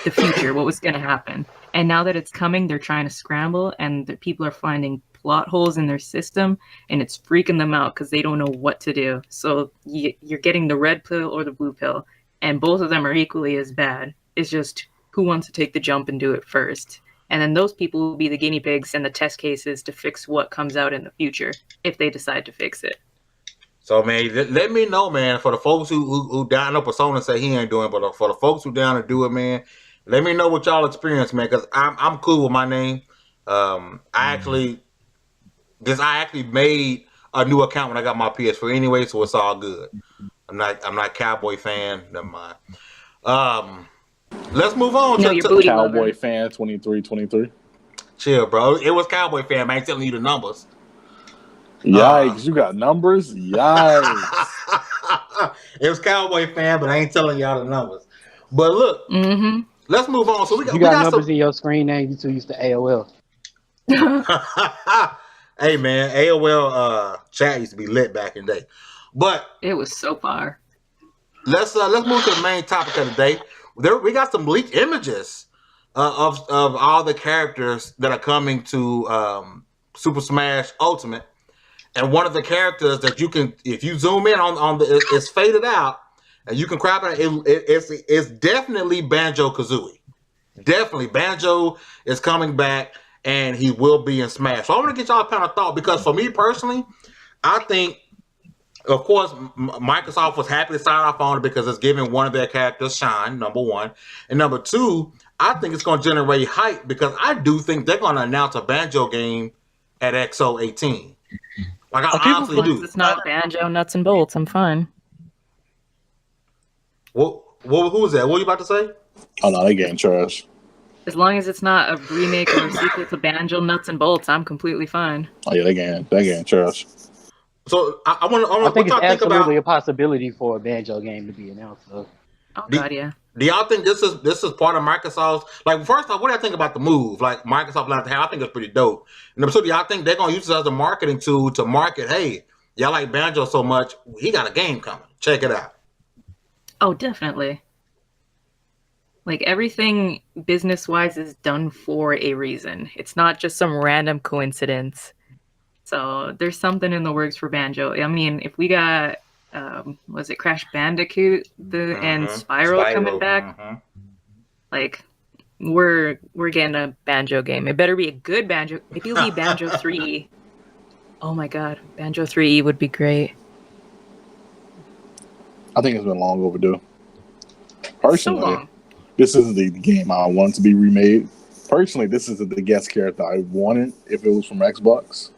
Speaker 4: the future, what was going to happen. And now that it's coming, they're trying to scramble, and the people are finding plot holes in their system, and it's freaking them out because they don't know what to do. So you're getting the red pill or the blue pill, and both of them are equally as bad. It's just who wants to take the jump and do it first. And then those people will be the guinea pigs and the test cases to fix what comes out in the future if they decide to fix it.
Speaker 1: So, man, let me know, man, for the folks who down, I know Persona say he ain't doing it, but for the folks who down to do it, man, let me know what y'all experience, man, because I'm cool with my name. I actually made a new account when I got my PS4 anyway, so it's all good. I'm not Cowboy fan. Never mind. Let's move on to
Speaker 3: Cowboy fan 2323.
Speaker 1: Chill, bro. It was Cowboy fan. I ain't telling you the numbers.
Speaker 3: Yikes! You got numbers. Yikes!
Speaker 1: It was Cowboy fan, but I ain't telling y'all the numbers. But look, let's move on. So we got
Speaker 5: numbers in your screen name. You too used to AOL.
Speaker 1: Hey man, AOL chat used to be lit back in the day, but
Speaker 4: it was so far.
Speaker 1: Let's move to the main topic of the day. We got some leaked images of all the characters that are coming to Super Smash Ultimate, and one of the characters that you can, if you zoom in on it's faded out, and you can crop it. It's definitely Banjo Kazooie. Definitely, Banjo is coming back. and he will be in Smash. So I want to get y'all kind of thought, because for me personally, I think, of course, Microsoft was happy to sign off on it because it's giving one of their characters shine, number one. And number two, I think it's going to generate hype because I do think they're going to announce a Banjo game at XO 18. Like, I honestly do.
Speaker 4: It's not Banjo nuts and bolts. I'm fine.
Speaker 1: Who was that? What were you about to say?
Speaker 3: Oh, no, they getting trash.
Speaker 4: As long as it's not a remake or a sequel to Banjo nuts and bolts, I'm completely fine.
Speaker 3: Oh, yeah, they getting trash.
Speaker 1: So I
Speaker 5: think it's absolutely a possibility for a Banjo game to be announced. So.
Speaker 4: Oh God, yeah.
Speaker 1: Do y'all think this is part of Microsoft's? Like, first off, what do I think about the move? Like, Microsoft allowed to have, I think it's pretty dope. And number two, do y'all think they're gonna use this as a marketing tool to market? Hey, y'all like Banjo so much, he got a game coming. Check it out.
Speaker 4: Oh, definitely. Like, everything business-wise is done for a reason. It's not just some random coincidence. So there's something in the works for Banjo. I mean, if we got, was it Crash Bandicoot and Spyro coming back? Like, we're getting a Banjo game. It better be a good Banjo. Maybe it'll be Banjo 3. Oh my God, Banjo 3 would be great.
Speaker 3: I think it's been long overdue. Personally,
Speaker 4: so long.
Speaker 3: This isn't the game I want to be remade. Personally, this isn't the guest character I wanted if it was from Xbox.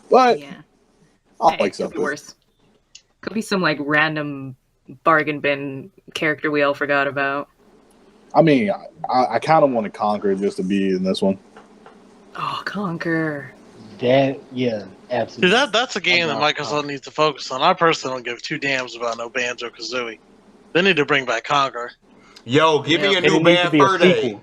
Speaker 3: But
Speaker 4: yeah,
Speaker 3: I'll accept
Speaker 4: could be worse. Could be some like random bargain bin character we all forgot about.
Speaker 3: I mean, I kind of want to Conquer just to be in this one.
Speaker 4: Oh, Conquer.
Speaker 5: Yeah, absolutely.
Speaker 2: See, that's a game that Microsoft needs to focus on. I personally don't give two damns about no Banjo Kazooie. They need to bring back Conquer.
Speaker 1: Yo, give me a new band Fur Day.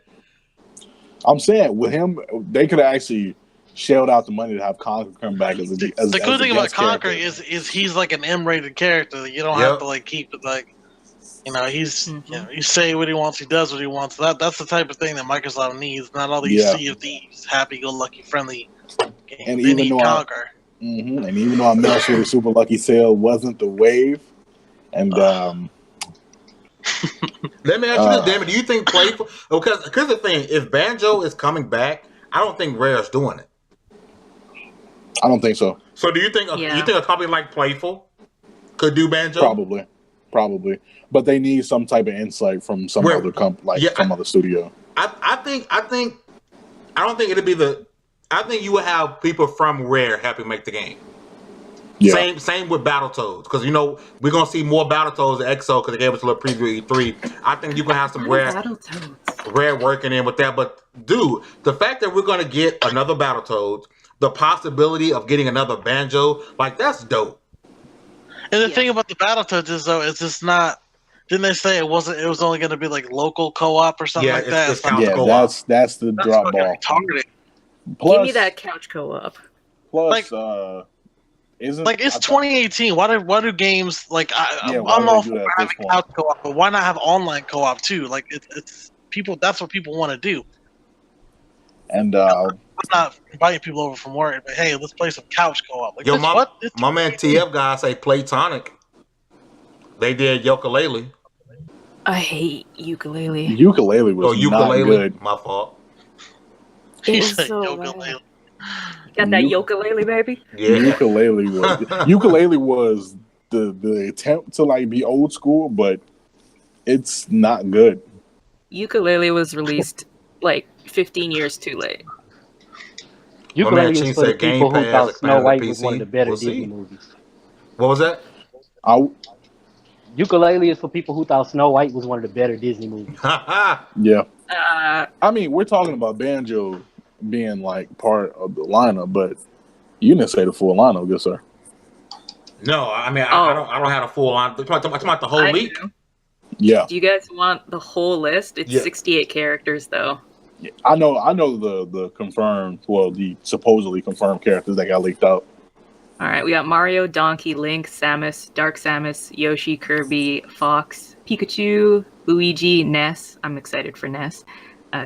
Speaker 3: I'm saying with him, they could have actually shelled out the money to have Conquer come back as
Speaker 2: the good thing about Conquer is he's like an M-rated character. You don't have to like keep it like, you know, he's you know, you say what he wants, he does what he wants. That's the type of thing that Microsoft needs. Not all these Sea of Thieves, happy-go-lucky, friendly games.
Speaker 3: And
Speaker 2: they need Conquer.
Speaker 3: And even though I'm not sure the Super Lucky Sale wasn't the wave, and
Speaker 1: let me ask you this, Damon. Do you think Playful? Because the thing, if Banjo is coming back, I don't think Rare's doing it.
Speaker 3: I don't think so.
Speaker 1: So do you think a company like Playful could do Banjo?
Speaker 3: Probably. But they need some type of insight from some other some other studio.
Speaker 1: I don't think it'd be I think you would have people from Rare helping make the game. Yeah. Same with Battletoads, because you know we're gonna see more Battletoads at EXO because they gave us a little preview of E3. I think you can have some Rare working in with that. But dude, the fact that we're gonna get another Battletoads, the possibility of getting another Banjo, like that's dope.
Speaker 2: And the thing about the Battletoads is though, it's just not. Didn't they say it wasn't? It was only going to be like local co-op or something like that.
Speaker 3: That's the drop ball.
Speaker 4: Plus, give me that couch co-op.
Speaker 3: Plus,
Speaker 2: it's 2018. Why do games like I'm all for having couch co-op, but why not have online co-op too? Like it's people. That's what people want to do.
Speaker 3: And
Speaker 2: I'm not inviting people over from work, but hey, let's play some couch co-op. Like,
Speaker 1: my man TF guy say Playtonic. They did Ukulele.
Speaker 4: I hate Ukulele.
Speaker 3: Ukulele was not good.
Speaker 1: My fault.
Speaker 4: It was so Ukulele. Got that ukulele, baby?
Speaker 1: Yeah.
Speaker 3: Ukulele was the attempt to like be old school, but it's not good.
Speaker 4: Ukulele was released like 15 years too late.
Speaker 5: Ukulele is for the people who thought Snow White was one of the better Disney movies.
Speaker 1: What was that?
Speaker 5: Ukulele is for people who thought Snow White was one of the better Disney movies.
Speaker 3: Yeah. I mean, we're talking about Banjo being like part of the lineup, but you didn't say the full lineup, good sir.
Speaker 1: No, I mean I don't have a full lineup. I'm talking about the whole week.
Speaker 3: Yeah.
Speaker 4: Do you guys want the whole list? It's 68 characters though.
Speaker 3: Yeah, I know the confirmed, the supposedly confirmed characters that got leaked out.
Speaker 4: All right, we got Mario, Donkey, Link, Samus, Dark Samus, Yoshi, Kirby, Fox, Pikachu, Luigi, Ness. I'm excited for Ness.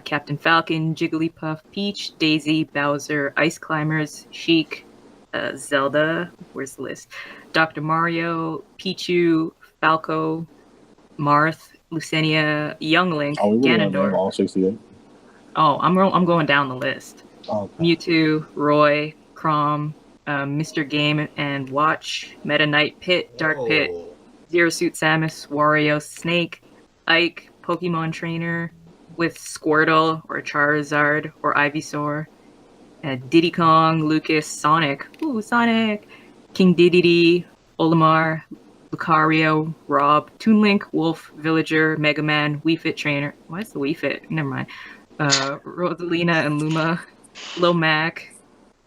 Speaker 4: Captain Falcon, Jigglypuff, Peach, Daisy, Bowser, Ice Climbers, Sheik, Zelda. Where's the list? Dr. Mario, Pichu, Falco, Marth, Lucenia, Young Link, Ganondorf.
Speaker 3: All 68.
Speaker 4: Oh, I'm going down the list.
Speaker 3: Okay.
Speaker 4: Mewtwo, Roy, Chrom, Mr. Game and Watch, Meta Knight Pit, Dark Pit,
Speaker 1: Whoa.
Speaker 4: Zero Suit Samus, Wario, Snake, Ike, Pokemon Trainer with Squirtle or Charizard or Ivysaur, Diddy Kong, Lucas, Sonic, ooh, Sonic, King Dedede, Olimar, Lucario, Rob, Toon Link, Wolf, Villager, Mega Man, Wii Fit Trainer. Why is the Wii Fit? Never mind. Rosalina and Luma, Lil Mac,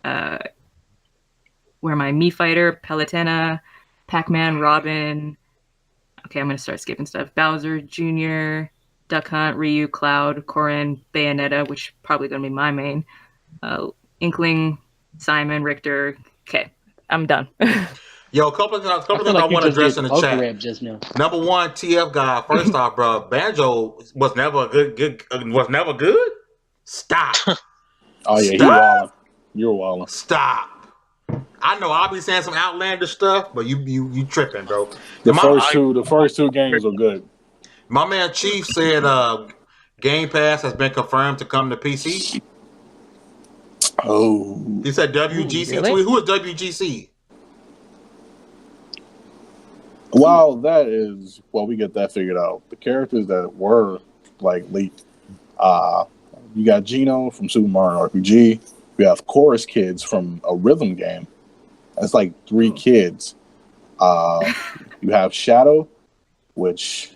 Speaker 4: where am I? Mii Fighter, Palutena, Pac-Man, Robin. Okay, I'm gonna start skipping stuff. Bowser Jr., Duck Hunt, Ryu, Cloud, Corrin, Bayonetta, which is probably gonna be my main. Inkling, Simon, Richter. Okay, I'm done.
Speaker 1: Yo, a couple of things I want to address in the chat.
Speaker 5: Just now.
Speaker 1: Number one, TF guy. First off, bro, Banjo was never was never good. Stop.
Speaker 3: Oh yeah,
Speaker 1: Stop.
Speaker 3: You're wilding.
Speaker 1: Stop. I know I'll be saying some outlandish stuff, but you tripping, bro.
Speaker 3: The first two games are good.
Speaker 1: My man Chief said Game Pass has been confirmed to come to PC.
Speaker 3: Oh.
Speaker 1: He said WGC.
Speaker 4: Really?
Speaker 1: Tweet. Who is WGC?
Speaker 3: Well, that is we get that figured out. The characters that were like leaked. You got Gino from Super Mario RPG. We have Chorus Kids from a rhythm game. That's like 3 kids. You have Shadow, which.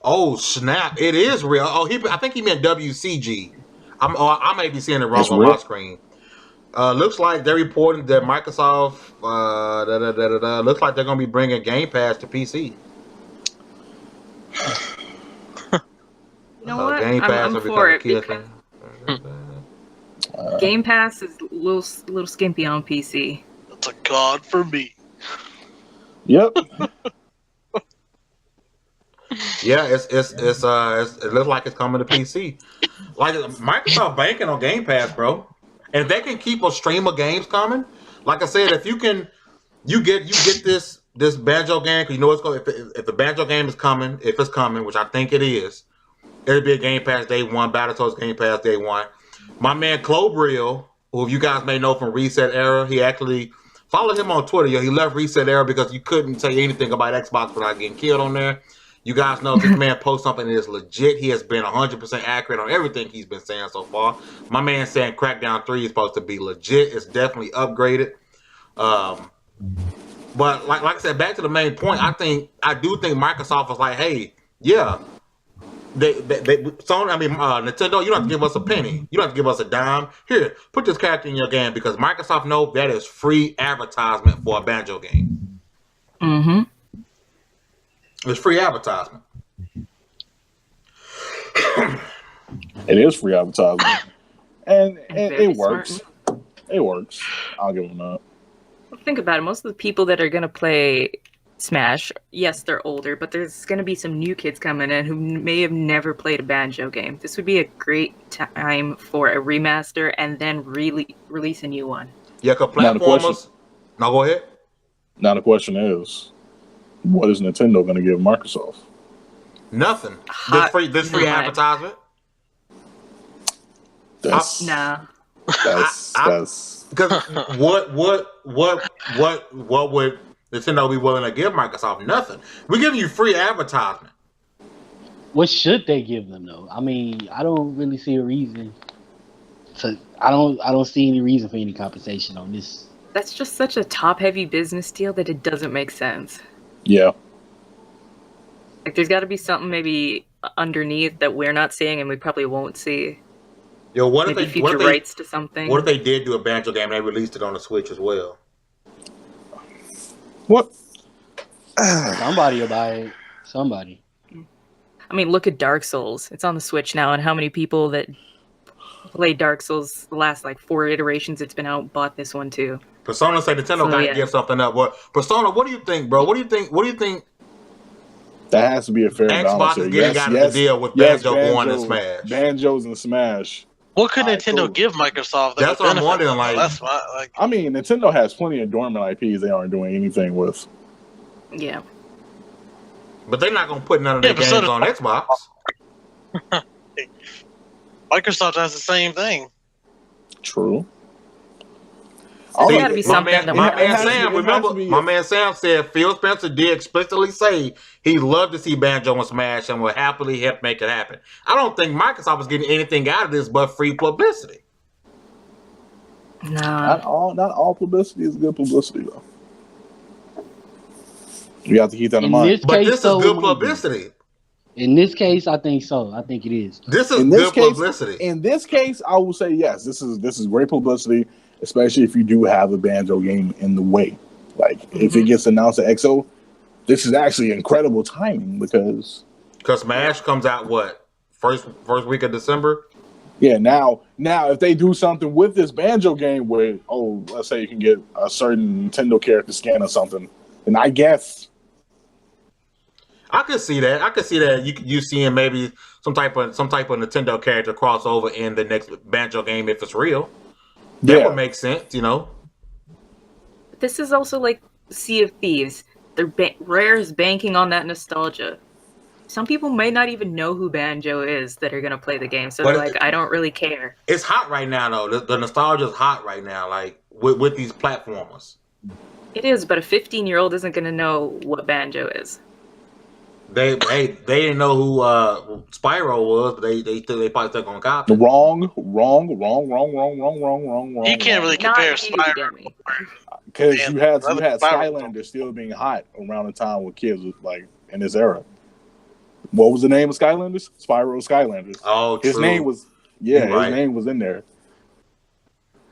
Speaker 1: Oh snap! It is real. Oh, I think he meant WCG. I may be seeing it wrong on my screen. Looks like they're reporting that Microsoft looks like they're going to be bringing Game Pass to PC.
Speaker 4: You know what?
Speaker 1: Game Pass
Speaker 4: I'm for it. Game Pass is a little skimpy on PC.
Speaker 2: That's a god for me.
Speaker 3: Yep.
Speaker 1: Yeah, it looks like it's coming to PC. Like Microsoft banking on Game Pass, bro. And if they can keep a stream of games coming, like I said, if you get this Banjo game, because you know it's going. If the Banjo game is coming, if it's coming, which I think it is, it'll be a Game Pass day one. Battletoads Game Pass day one. My man Clobriel, who you guys may know from Reset Era, he actually followed him on Twitter. Yo, he left Reset Era because you couldn't say anything about Xbox without getting killed on there. You guys know if this man posts something that is legit, he has been 100% accurate on everything he's been saying so far. My man saying Crackdown 3 is supposed to be legit. It's definitely upgraded. But like I said, back to the main point, I do think Microsoft was like, hey, yeah, Nintendo, you don't have to give us a penny. You don't have to give us a dime. Here, put this character in your game because Microsoft knows that is free advertisement for a Banjo game.
Speaker 4: Mm-hmm.
Speaker 1: It's free advertisement.
Speaker 3: It is free advertisement. And it works.
Speaker 4: Smart.
Speaker 3: It works. I'll give them that.
Speaker 4: Think about it. Most of the people that are going to play Smash, yes, they're older, but there's going to be some new kids coming in who may have never played a Banjo game. This would be a great time for a remaster and then release a new one.
Speaker 1: Yeah, because platformers... Now go ahead.
Speaker 3: Now the question is, what is Nintendo going to give Microsoft?
Speaker 1: Nothing. This free advertisement.
Speaker 3: That's
Speaker 1: because what would Nintendo be willing to give Microsoft? Nothing. We're giving you free advertisement.
Speaker 5: What should they give them though? I mean, I don't really see a reason. I don't see any reason for any compensation on this.
Speaker 4: That's just such a top-heavy business deal that it doesn't make sense.
Speaker 3: Yeah.
Speaker 4: Like, there's got to be something maybe underneath that we're not seeing and we probably won't see.
Speaker 1: Yo, what
Speaker 4: maybe
Speaker 1: if
Speaker 4: future rights to something?
Speaker 1: What if they did do a Banjo game and they released it on the Switch as well?
Speaker 3: What?
Speaker 5: Somebody will buy it. Somebody.
Speaker 4: I mean, look at Dark Souls. It's on the Switch now, and how many people that play Dark Souls the last 4 iterations it's been out bought this one too?
Speaker 1: Persona say Nintendo got to give something up. What Persona? What do you think, bro? What do you think?
Speaker 3: That has to be a fair balance.
Speaker 1: Xbox is getting out of the deal with Banjo going and Smash.
Speaker 3: Banjos and Smash.
Speaker 2: What could Nintendo give Microsoft?
Speaker 1: That's what I'm wondering.
Speaker 3: I mean, Nintendo has plenty of dormant IPs they aren't doing anything with.
Speaker 4: Yeah.
Speaker 1: But they're not going to put none of their games on Xbox.
Speaker 2: Microsoft has the same thing.
Speaker 3: True.
Speaker 4: There's
Speaker 1: See,
Speaker 4: got to be something that
Speaker 1: my
Speaker 4: we're
Speaker 1: man
Speaker 4: not
Speaker 1: Sam,
Speaker 4: seeing.
Speaker 1: remember, my man Sam said Phil Spencer did explicitly say he'd love to see Banjo and Smash and would happily help make it happen. I don't think Microsoft is getting anything out of this but free publicity.
Speaker 3: Not all publicity is good publicity though. You have to keep that in mind.
Speaker 1: But this is good publicity.
Speaker 5: In this case, I think so. I think it is.
Speaker 1: This is good publicity.
Speaker 3: In this case, I will say yes. This is great publicity, especially if you do have a Banjo game in the way. Like if it gets announced at XO, this is actually incredible timing because
Speaker 1: Smash comes out what first week of December.
Speaker 3: Yeah, now if they do something with this Banjo game where let's say you can get a certain Nintendo character skin or something, then I guess
Speaker 1: I could see that. I could see that you seeing maybe some type of Nintendo character crossover in the next Banjo game if it's real. That would make sense, you know.
Speaker 4: This is also like Sea of Thieves. Rare is banking on that nostalgia. Some people may not even know who Banjo is that are going to play the game. So they're like, I don't really care. It's
Speaker 1: hot right now, though. The nostalgia is hot right now, like with these platformers.
Speaker 4: It is, but a 15-year-old isn't going to know what Banjo is.
Speaker 1: They didn't know who Spyro was, but they probably still gonna copy.
Speaker 3: Wrong.
Speaker 2: You can't really compare Spyro
Speaker 3: because you had Skylander still being hot around the time when kids was like in this era. What was the name of Skylanders? Spyro Skylanders.
Speaker 1: Oh,
Speaker 3: his
Speaker 1: true.
Speaker 3: name was his name was in there.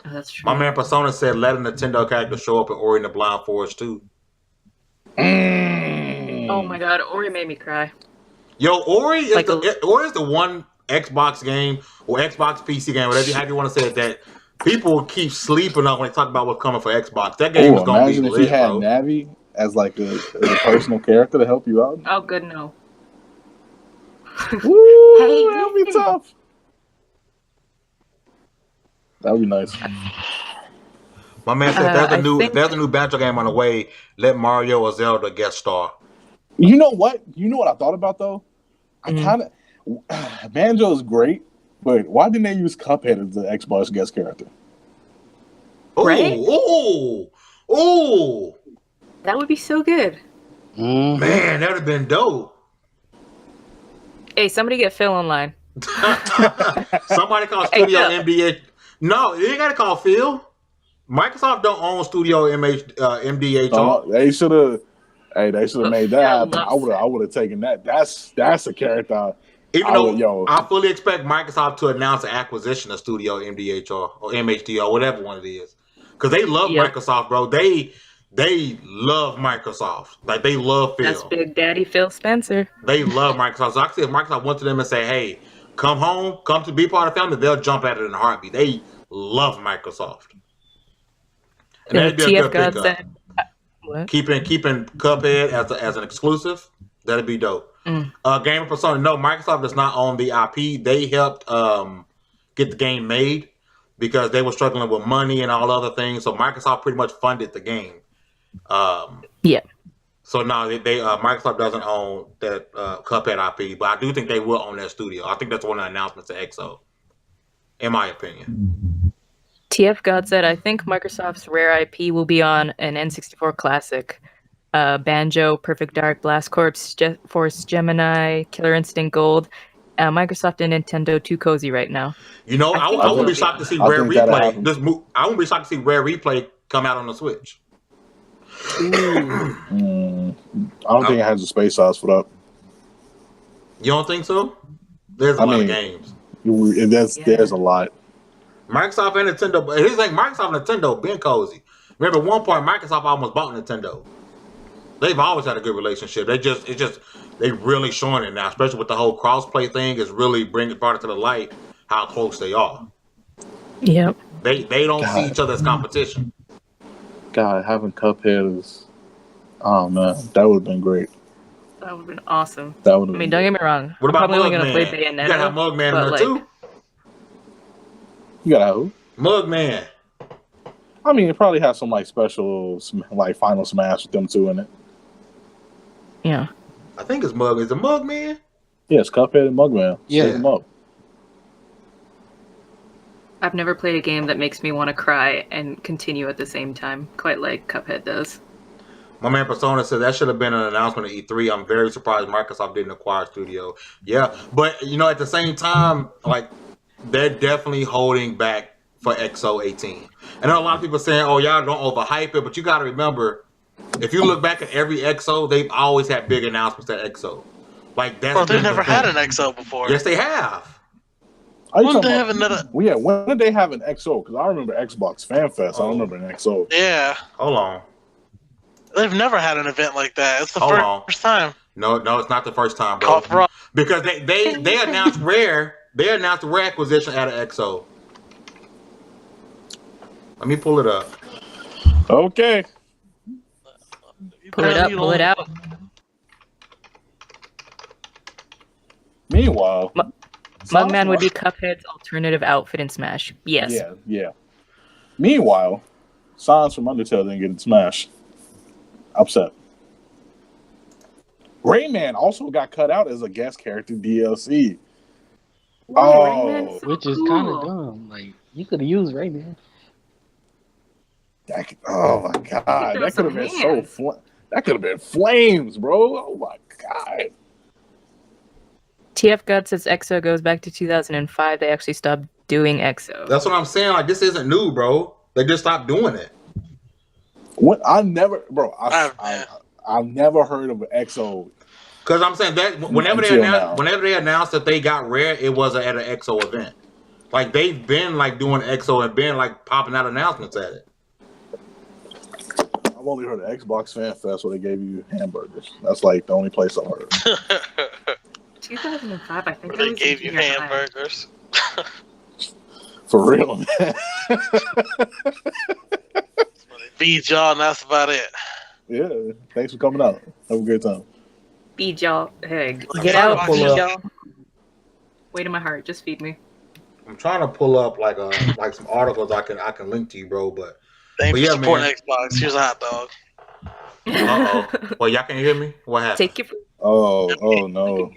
Speaker 4: Oh, that's true.
Speaker 1: My man Persona said let a Nintendo character show up in Ori and the Blind Forest too.
Speaker 4: Oh my god, Ori made me cry.
Speaker 1: Yo, Ori is the one Xbox game or Xbox PC game, whatever you want to say it, that people keep sleeping on when they talk about what's coming for Xbox. That game is gonna be lit,
Speaker 3: if you had Navi as like a personal character to help you out.
Speaker 4: Oh, good no.
Speaker 3: Woo, that'd be tough. That'd be nice.
Speaker 1: My man said if there's a new Banjo game on the way, let Mario or Zelda guest star.
Speaker 3: You know what? I thought about though? I kind of Banjo is great, but why didn't they use Cuphead as the Xbox guest character?
Speaker 1: Ooh.
Speaker 4: That would be so good.
Speaker 1: Man, that would have been dope.
Speaker 4: Hey, somebody get Phil online.
Speaker 1: Somebody call Studio MDH. No, you ain't got to call Phil. Microsoft don't own Studio MDH.
Speaker 3: They should have. Hey, they should have made that happen. I would have taken that. That's a character.
Speaker 1: Even though I fully expect Microsoft to announce an acquisition of Studio MDH or MHD or whatever one it is, because they love Microsoft, bro. They love Microsoft. Like they love Phil.
Speaker 4: That's Big Daddy Phil Spencer.
Speaker 1: They love Microsoft. So I see if Microsoft went to them and say, "Hey, come home, come to be part of the family," they'll jump at it in a heartbeat. They love Microsoft. And that'd be a good pickup. Keeping Cuphead as an exclusive, that'd be dope. Game of Persona, no, Microsoft does not own the IP. They helped get the game made because they were struggling with money and all other things. So Microsoft pretty much funded the game. So no, Microsoft doesn't own that Cuphead IP, but I do think they will own that studio. I think that's one of the announcements at XO, in my opinion.
Speaker 4: TF God said, I think Microsoft's Rare IP will be on an N64 classic. Banjo, Perfect Dark, Blast Corps, Force Gemini, Killer Instinct Gold. Microsoft and Nintendo too cozy right now.
Speaker 1: You know, I wouldn't be shocked to see Rare Replay. I wouldn't be shocked to see Rare Replay come out on the Switch.
Speaker 3: I don't think it has the space size for that.
Speaker 1: You don't think so? There's a lot of games.
Speaker 3: There's a lot.
Speaker 1: Microsoft and Nintendo. Here's like Microsoft and Nintendo been cozy. Remember, at one point Microsoft almost bought Nintendo. They've always had a good relationship. They really showing it now, especially with the whole crossplay thing. Is really bringing part to the light how close they are.
Speaker 4: Yep.
Speaker 1: They don't see each other as competition.
Speaker 3: God, having Cuphead is, oh man, that would have been great.
Speaker 4: That would have been awesome.
Speaker 3: That would.
Speaker 4: I mean, don't get me wrong.
Speaker 1: What about
Speaker 4: I'm probably only
Speaker 1: Mugman?
Speaker 4: going to play Bayonetta.
Speaker 1: You gotta have Mugman in there too.
Speaker 3: You gotta have who?
Speaker 1: Mugman.
Speaker 3: I mean, it probably has some like special, like Final Smash with them two in it.
Speaker 4: Yeah.
Speaker 1: I think it's Mug. Is it Mugman?
Speaker 3: Yes, Cuphead and Mugman.
Speaker 5: Yeah.
Speaker 3: Save them up.
Speaker 4: I've never played a game that makes me want to cry and continue at the same time, quite like Cuphead does.
Speaker 1: My man Persona said that should have been an announcement at E3. I'm very surprised Microsoft didn't acquire Studio. Yeah, but at the same time, like they're definitely holding back for XO18. I know a lot of people saying, "Oh, y'all don't overhype it," but you got to remember, if you look back at every XO, they've always had big announcements at XO. Like that's.
Speaker 2: Well, they've never had an XO before.
Speaker 1: Yes, they have.
Speaker 2: When they have another?
Speaker 3: Well, yeah, when did they have an XO? Because I remember Xbox Fan Fest. I don't remember an XO.
Speaker 2: Yeah.
Speaker 1: Hold on.
Speaker 2: They've never had an event like that. It's the first time.
Speaker 1: No, it's not the first time, bro. Because they announced Rare. They announced the Rare acquisition at an XO. Let me pull it up.
Speaker 3: Okay.
Speaker 4: Pull it out.
Speaker 3: Meanwhile,
Speaker 4: Mugman would be Cuphead's alternative outfit in Smash. Yes.
Speaker 3: Yeah. Meanwhile, Sans from Undertale didn't get in Smash. Upset. Rayman also got cut out as a guest character DLC.
Speaker 5: Which is kind of dumb. Like, you could have used Rayman.
Speaker 3: Oh my god, that could have been that could have been flames, bro. Oh my god.
Speaker 4: TF God says EXO goes back to 2005. They actually stopped doing EXO.
Speaker 1: That's what I'm saying. Like, this isn't new, bro. They just stopped doing it.
Speaker 3: What? I've never heard of an EXO.
Speaker 1: Because I'm saying that whenever they announced that they got Rare, it was at an EXO event. Like, they've been like doing EXO and been like popping out announcements at it.
Speaker 3: I've only heard of Xbox Fan Fest where they gave you hamburgers. That's like the only place I've heard.
Speaker 4: 2005, I think.
Speaker 2: They gave you hamburgers.
Speaker 3: For real, man.
Speaker 2: Feed y'all, and that's about it.
Speaker 3: Yeah, thanks for coming out. Have a good time.
Speaker 4: Feed y'all. Hey, get out, feed y'all. Wait in my heart, just feed me.
Speaker 1: I'm trying to pull up like some articles I can link to you, bro. But
Speaker 2: thanks for supporting Xbox. Here's a hot dog. Well,
Speaker 1: y'all can hear me. What happened?
Speaker 4: Take it.
Speaker 3: Oh no.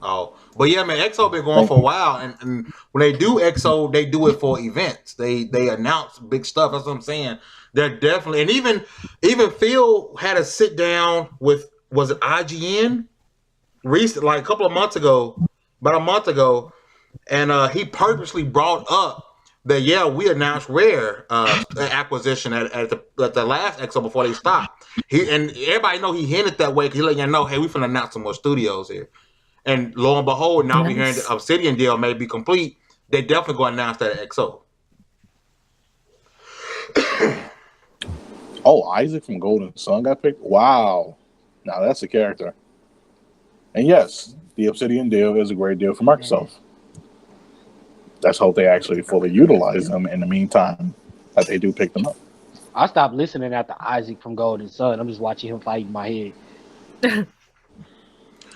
Speaker 1: Oh, but yeah, man, EXO been going for a while, and when they do EXO, they do it for events. They announce big stuff. That's what I'm saying. They're definitely, and even Phil had a sit down with, was it IGN recent, like a month ago, and he purposely brought up that we announced Rare acquisition at the last EXO before they stopped. And everybody know he hinted that way because he let you know, hey, we finna announce some more studios here. And lo and behold, now we're hearing the Obsidian deal may be complete. They definitely going to announce that at XO.
Speaker 3: Oh, Isaac from Golden Sun got picked? Wow. Now that's a character. And yes, the Obsidian deal is a great deal for Microsoft. Let's hope they actually fully utilize them in the meantime that they do pick them up.
Speaker 5: I stopped listening after Isaac from Golden Sun. I'm just watching him fight in my head.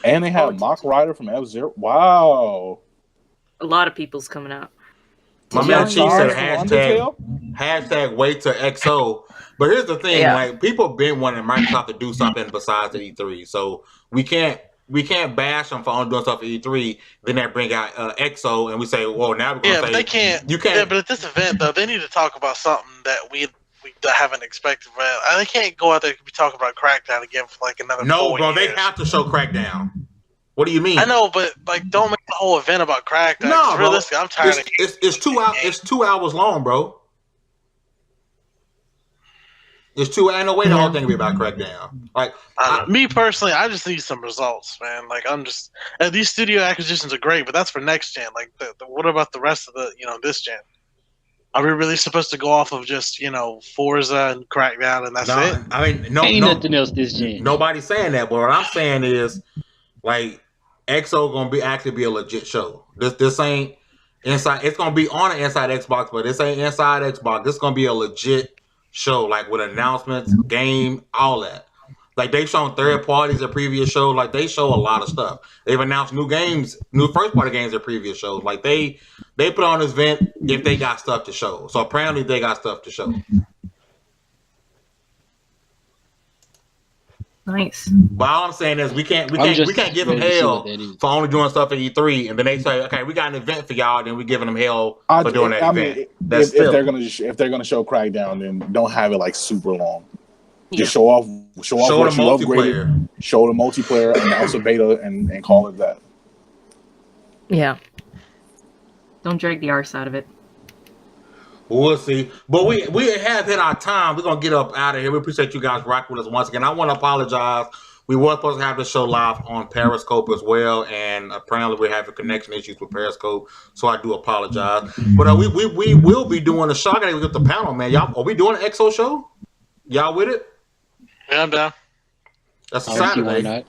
Speaker 3: And they have Mach Rider from F-Zero. Wow.
Speaker 4: A lot of people's coming out.
Speaker 1: My man Chief said hashtag wait till XO. But here's the thing, like people been wanting Microsoft to do something besides the E3. So we can't bash them for only doing stuff at E3, then they bring out XO and we say, well, now we're gonna say
Speaker 2: they can't.
Speaker 1: You can't.
Speaker 2: Yeah, but at this event though, they need to talk about something that we haven't expected. They can't go out there and be talking about Crackdown again for like another 4 years.
Speaker 1: They have to show Crackdown. What do you mean?
Speaker 2: I know, but like, don't make the whole event about Crackdown. No, realistically, I'm tired of it.
Speaker 1: It's 2 hours. It's 2 hours long, bro. It's 2 hours. Ain't no way the whole thing will be about Crackdown. Like
Speaker 2: me personally, I just need some results, man. Like these studio acquisitions are great, but that's for next gen. Like, what about the rest of this gen? Are we really supposed to go off of just Forza and Crackdown and that's it?
Speaker 1: I mean,
Speaker 5: ain't nothing else this gen.
Speaker 1: Nobody's saying that, but what I'm saying is, like, XO gonna actually be a legit show. This ain't inside. It's gonna be on an Inside Xbox, but this ain't Inside Xbox. This gonna be a legit show, like with announcements, game, all that. Like they've shown third parties at previous shows. Like they show a lot of stuff. They've announced new games, new first party games at previous shows. Like they put on this event if they got stuff to show. So apparently they got stuff to show.
Speaker 4: Nice.
Speaker 1: But all I'm saying is we can't give them hell for only doing stuff at E3, and then they say, okay, we got an event for y'all, then we're giving them hell for doing that event.
Speaker 3: If they're gonna show Crackdown, then don't have it like super long. Just show off what you upgraded, show the multiplayer, announce a beta, and call it that.
Speaker 4: Yeah. Don't drag the arse out of it.
Speaker 1: We'll see. But we have hit our time. We're going to get up out of here. We appreciate you guys rocking with us once again. I want to apologize. We were supposed to have the show live on Periscope as well, and apparently we're having connection issues with Periscope, so I do apologize. But we will be doing a show. I got to get the panel, man. Y'all, are we doing an EXO show? Y'all with it?
Speaker 2: Yeah, I'm down.
Speaker 1: That's a Saturday.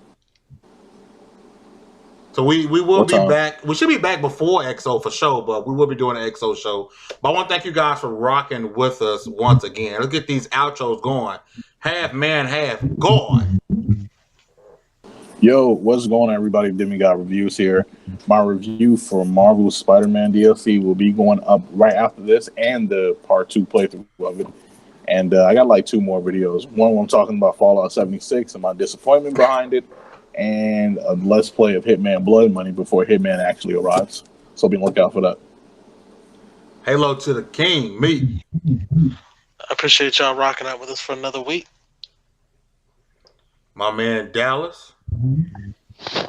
Speaker 1: So we will be back. We should be back before EXO for sure, but we will be doing an EXO show. But I want to thank you guys for rocking with us once again. Let's get these outros going. Half man, half God.
Speaker 3: Yo, what's going on, everybody? Demigod Reviews here. My review for Marvel's Spider-Man DLC will be going up right after this and the part 2 playthrough of it. And I got like 2 more videos. One where I'm talking about Fallout 76 and my disappointment behind it, and a Let's Play of Hitman Blood Money before Hitman actually arrives. So be on the lookout for that.
Speaker 1: Halo to the king, me.
Speaker 2: I appreciate y'all rocking out with us for another week.
Speaker 1: My man Dallas.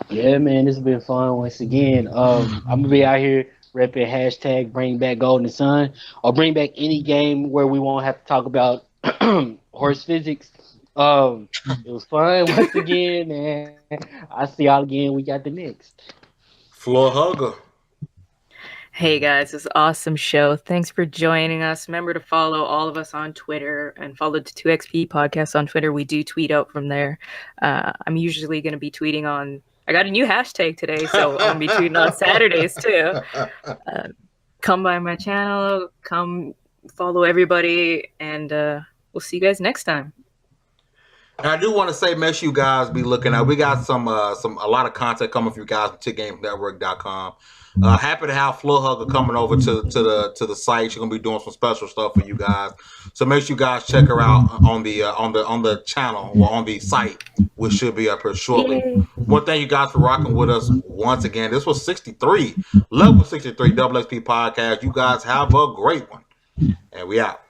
Speaker 5: Yeah, man, this has been fun once again. I'm gonna be out here repping hashtag bring back Golden Sun, or bring back any game where we won't have to talk about horse physics. It was fun once again, man. I'll see y'all again. We got the next
Speaker 1: Floor hugger.
Speaker 4: Hey guys, this awesome show. Thanks for joining us. Remember to follow all of us on Twitter and follow the 2XP podcast on Twitter. We do tweet out from there. I'm usually going to be tweeting on. I got a new hashtag today, so I'm going to be tweeting on Saturdays too. Come by my channel, come follow everybody, and we'll see you guys next time.
Speaker 1: And I do want to say, make sure you guys be looking out. We got a lot of content coming for you guys from TickGamesNetwork.com. Happy to have Floor Hugger coming over to the site. She's gonna be doing some special stuff for you guys. So make sure you guys check her out on the channel or on the site, which should be up here shortly. Well, thank you guys for rocking with us once again. This was 63, level 63 XP podcast. You guys have a great one, and we out.